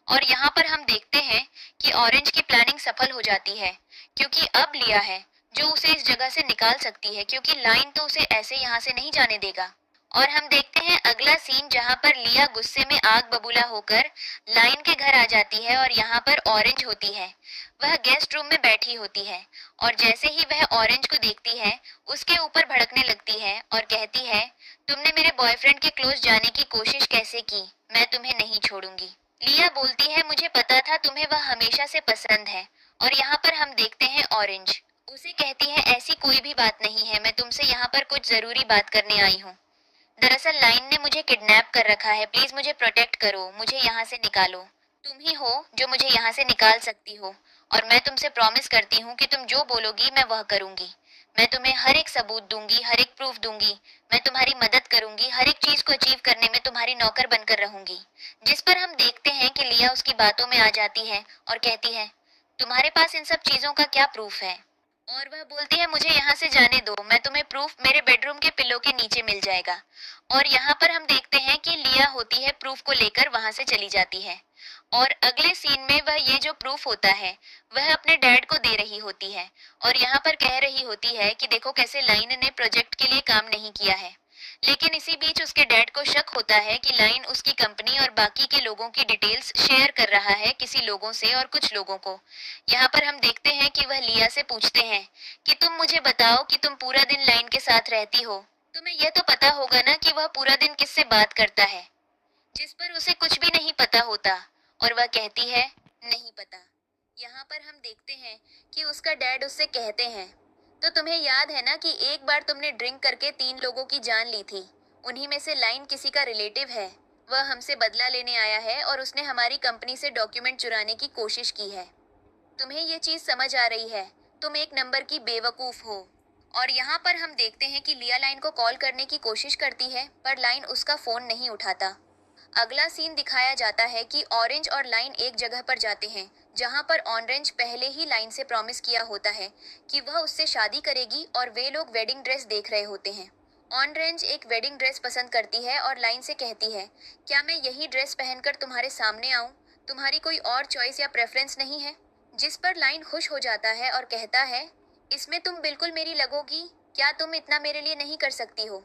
और यहाँ पर हम देखते हैं कि ऑरेंज की प्लानिंग सफल हो जाती है क्योंकि अब लिया है जो उसे इस जगह से निकाल सकती है, क्योंकि लाइन तो उसे ऐसे यहाँ से नहीं जाने देगा। और हम देखते हैं अगला सीन जहाँ पर लिया गुस्से में आग बबूला होकर लाइन के घर आ जाती है और यहाँ पर ऑरेंज होती है। वह गेस्ट रूम में बैठी होती है और जैसे ही वह ऑरेंज को देखती है उसके ऊपर भड़कने लगती है और कहती है, तुमने मेरे बॉयफ्रेंड के क्लोज जाने की कोशिश कैसे की? मैं तुम्हें नहीं छोड़ूंगी। लिया बोलती है, मुझे पता था तुम्हें वह हमेशा से पसंद है। और यहाँ पर हम देखते हैं ऑरेंज उसे कहती है, ऐसी कोई भी बात नहीं है, मैं तुमसे यहाँ पर कुछ जरूरी बात करने आई हूँ। दरअसल लाइन ने मुझे किडनैप कर रखा है, प्लीज मुझे प्रोटेक्ट करो, मुझे यहाँ से निकालो। तुम ही हो जो मुझे यहाँ से निकाल सकती हो। और मैं तुमसे प्रॉमिस करती हूँ कि तुम जो बोलोगी मैं वह करूंगी। मैं तुम्हें हर एक सबूत दूंगी, हर एक प्रूफ दूंगी। मैं तुम्हारी मदद करूंगी, हर एक चीज को अचीव करने में तुम्हारी नौकर बनकर रहूंगी। जिस पर हम देखते हैं कि लिया उसकी बातों में आ जाती है और कहती है, तुम्हारे पास इन सब चीजों का क्या प्रूफ है? और वह बोलती है, मुझे यहाँ से जाने दो, मैं तुम्हें प्रूफ मेरे बेडरूम के पिल्लो के नीचे मिल जाएगा। और यहाँ पर हम देखते हैं कि लिया होती है प्रूफ को लेकर वहां से चली जाती है। और अगले सीन में वह ये जो प्रूफ होता है वह अपने डैड को दे रही होती है और यहाँ पर कह रही होती है कि देखो कैसे लाइन ने प्रोजेक्ट के लिए काम नहीं किया है। लेकिन इसी बीच उसके डैड को शक होता है कि लाइन उसकी कंपनी और बाकी के लोगों की डिटेल्स शेयर कर रहा है किसी लोगों से और कुछ लोगों को। यहाँ पर हम देखते हैं कि वह लिया से पूछते हैं कि तुम मुझे बताओ कि तुम पूरा दिन लाइन के साथ रहती हो, तुम्हें यह तो पता होगा ना कि वह पूरा दिन किससे बात करता है? जिस पर उसे कुछ भी नहीं पता होता और वह कहती है, नहीं पता। यहाँ पर हम देखते हैं कि उसका डैड उससे कहते हैं, तो तुम्हें याद है ना कि एक बार तुमने ड्रिंक करके 3 लोगों की जान ली थी, उन्हीं में से लाइन किसी का रिलेटिव है। वह हमसे बदला लेने आया है और उसने हमारी कंपनी से डॉक्यूमेंट चुराने की कोशिश की है। तुम्हें ये चीज समझ आ रही है? तुम एक नंबर की बेवकूफ हो। और यहाँ पर हम देखते हैं कि लिया लाइन को कॉल करने की कोशिश करती है पर लाइन उसका फोन नहीं उठाता। अगला सीन दिखाया जाता है कि ऑरेंज और लाइन एक जगह पर जाते हैं जहां पर ऑरेंज पहले ही लाइन से प्रॉमिस किया होता है कि वह उससे शादी करेगी और वे लोग वेडिंग ड्रेस देख रहे होते हैं। ऑरेंज एक वेडिंग ड्रेस पसंद करती है और लाइन से कहती है, क्या मैं यही ड्रेस पहनकर तुम्हारे सामने आऊं? तुम्हारी कोई और चॉइस या प्रेफरेंस नहीं है? जिस पर लाइन खुश हो जाता है और कहता है, इसमें तुम बिल्कुल मेरी लगोगी, क्या तुम इतना मेरे लिए नहीं कर सकती हो?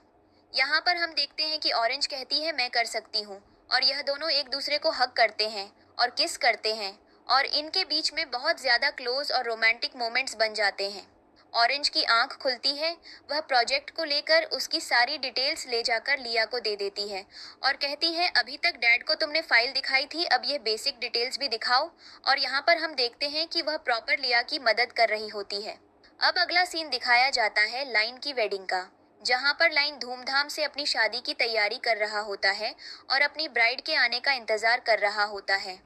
यहाँ पर हम देखते हैं कि ऑरेंज कहती है, मैं कर सकती हूँ। और यह दोनों एक दूसरे को हग करते हैं और किस करते हैं और इनके बीच में बहुत ज्यादा क्लोज और रोमांटिक मोमेंट्स बन जाते हैं। ऑरेंज की आंख खुलती है, वह प्रोजेक्ट को लेकर उसकी सारी डिटेल्स ले जाकर लिया को दे देती है और कहती है, अभी तक डैड को तुमने फाइल दिखाई थी, अब ये बेसिक डिटेल्स भी दिखाओ। और यहाँ पर हम देखते हैं कि वह प्रॉपर लिया की मदद कर रही होती है। अब अगला सीन दिखाया जाता है लाइन की वेडिंग का, जहाँ पर लाइन धूमधाम से अपनी शादी की तैयारी कर रहा होता है और अपनी ब्राइड के आने का इंतजार कर रहा होता है।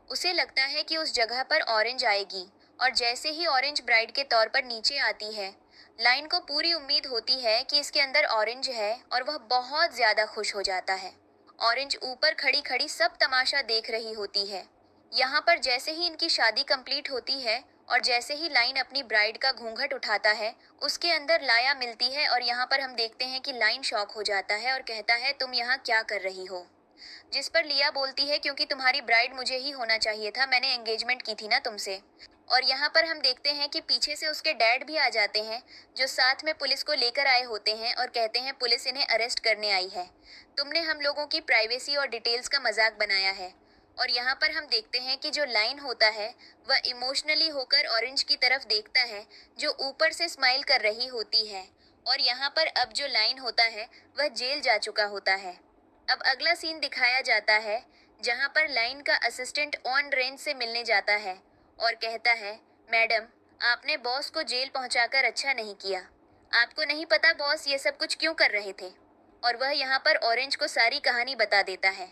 उसे लगता है कि उस जगह पर ऑरेंज आएगी और जैसे ही ऑरेंज ब्राइड के तौर पर नीचे आती है, लाइन को पूरी उम्मीद होती है कि इसके अंदर ऑरेंज है और वह बहुत ज्यादा खुश हो जाता है। ऑरेंज ऊपर खड़ी खड़ी सब तमाशा देख रही होती है। यहाँ पर जैसे ही इनकी शादी कंप्लीट होती है और जैसे ही लाइन अपनी ब्राइड का घूंघट उठाता है, उसके अंदर लाया मिलती है और यहाँ पर हम देखते हैं कि लाइन शॉक हो जाता है और कहता है, तुम यहाँ क्या कर रही हो? जिस पर लिया बोलती है, क्योंकि तुम्हारी ब्राइड मुझे ही होना चाहिए था, मैंने एंगेजमेंट की थी ना तुमसे। और यहाँ पर हम देखते हैं कि पीछे से उसके डैड भी आ जाते हैं जो साथ में पुलिस को लेकर आए होते हैं और कहते हैं, पुलिस इन्हें अरेस्ट करने आई है, तुमने हम लोगों की प्राइवेसी और डिटेल्स का मजाक बनाया है। और यहाँ पर हम देखते हैं कि जो लाइन होता है वह इमोशनली होकर ऑरेंज की तरफ देखता है जो ऊपर से स्माइल कर रही होती है। और यहाँ पर अब जो लाइन होता है वह जेल जा चुका होता है। अब अगला सीन दिखाया जाता है जहाँ पर लाइन का असिस्टेंट ऑन रेंज से मिलने जाता है और कहता है, मैडम, आपने बॉस को जेल पहुंचाकर अच्छा नहीं किया। आपको नहीं पता बॉस ये सब कुछ क्यों कर रहे थे? और वह यहाँ पर ऑरेंज को सारी कहानी बता देता है।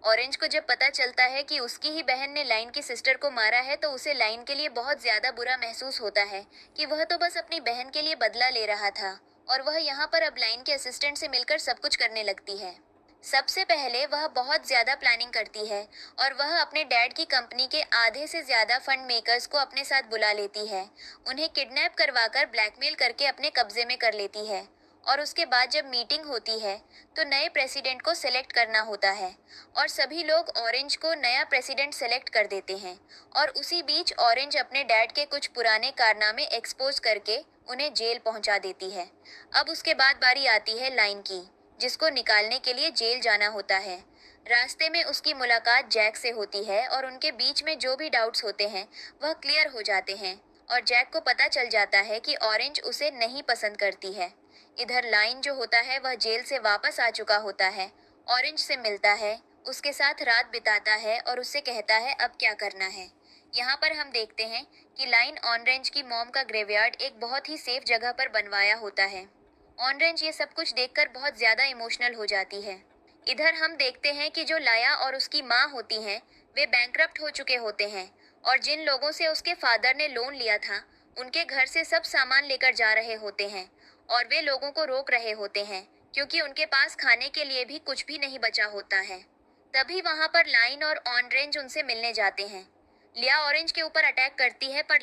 ऑरेंज को जब पता चलता है कि उसकी ही बहन ने लाइन की सिस्टर को मारा है तो उसे लाइन के लिए बहुत ज्यादा बुरा महसूस होता है कि वह तो बस अपनी बहन के लिए बदला ले रहा था और वह यहाँ पर अब लाइन के असिस्टेंट से मिलकर सब कुछ करने लगती है। सबसे पहले वह बहुत ज्यादा प्लानिंग करती है और वह अपने डैड की कंपनी के आधे से ज्यादा फंड मेकर्स को अपने साथ बुला लेती है, उन्हें किडनैप करवाकर ब्लैकमेल करके अपने कब्जे में कर लेती है। और उसके बाद जब मीटिंग होती है तो नए प्रेसिडेंट को सिलेक्ट करना होता है और सभी लोग ऑरेंज को नया प्रेसिडेंट सेलेक्ट कर देते हैं। और उसी बीच ऑरेंज अपने डैड के कुछ पुराने कारनामे एक्सपोज करके उन्हें जेल पहुंचा देती है। अब उसके बाद बारी आती है लाइन की, जिसको निकालने के लिए जेल जाना होता है। रास्ते में उसकी मुलाकात जैक से होती है और उनके बीच में जो भी डाउट्स होते हैं वह क्लियर हो जाते हैं और जैक को पता चल जाता है कि ऑरेंज उसे नहीं पसंद करती है। इधर लाइन जो होता है वह जेल से वापस आ चुका होता है, ऑरेंज से मिलता है, उसके साथ रात बिताता है और उससे कहता है अब क्या करना है। यहाँ पर हम देखते हैं कि लाइन ऑरेंज की मॉम का ग्रेवयार्ड एक बहुत ही सेफ जगह पर बनवाया होता है। ऑरेंज ये सब कुछ देखकर बहुत ज्यादा इमोशनल हो जाती है। इधर हम देखते हैं कि जो लाया और उसकी माँ होती हैं वे बैंकरप्ट हो चुके होते हैं और जिन लोगों से उसके फादर ने लोन लिया था उनके घर से सब सामान लेकर जा रहे होते हैं और वे लोगों को रोक रहे होते हैं क्योंकि उनके पास खाने के लिए भी कुछ भी नहीं बचा होता है। तभी वहां पर लाइन और ऑरेंज उनसे मिलने जाते हैं। लिया ऑरेंज के ऊपर अटैक करती है पर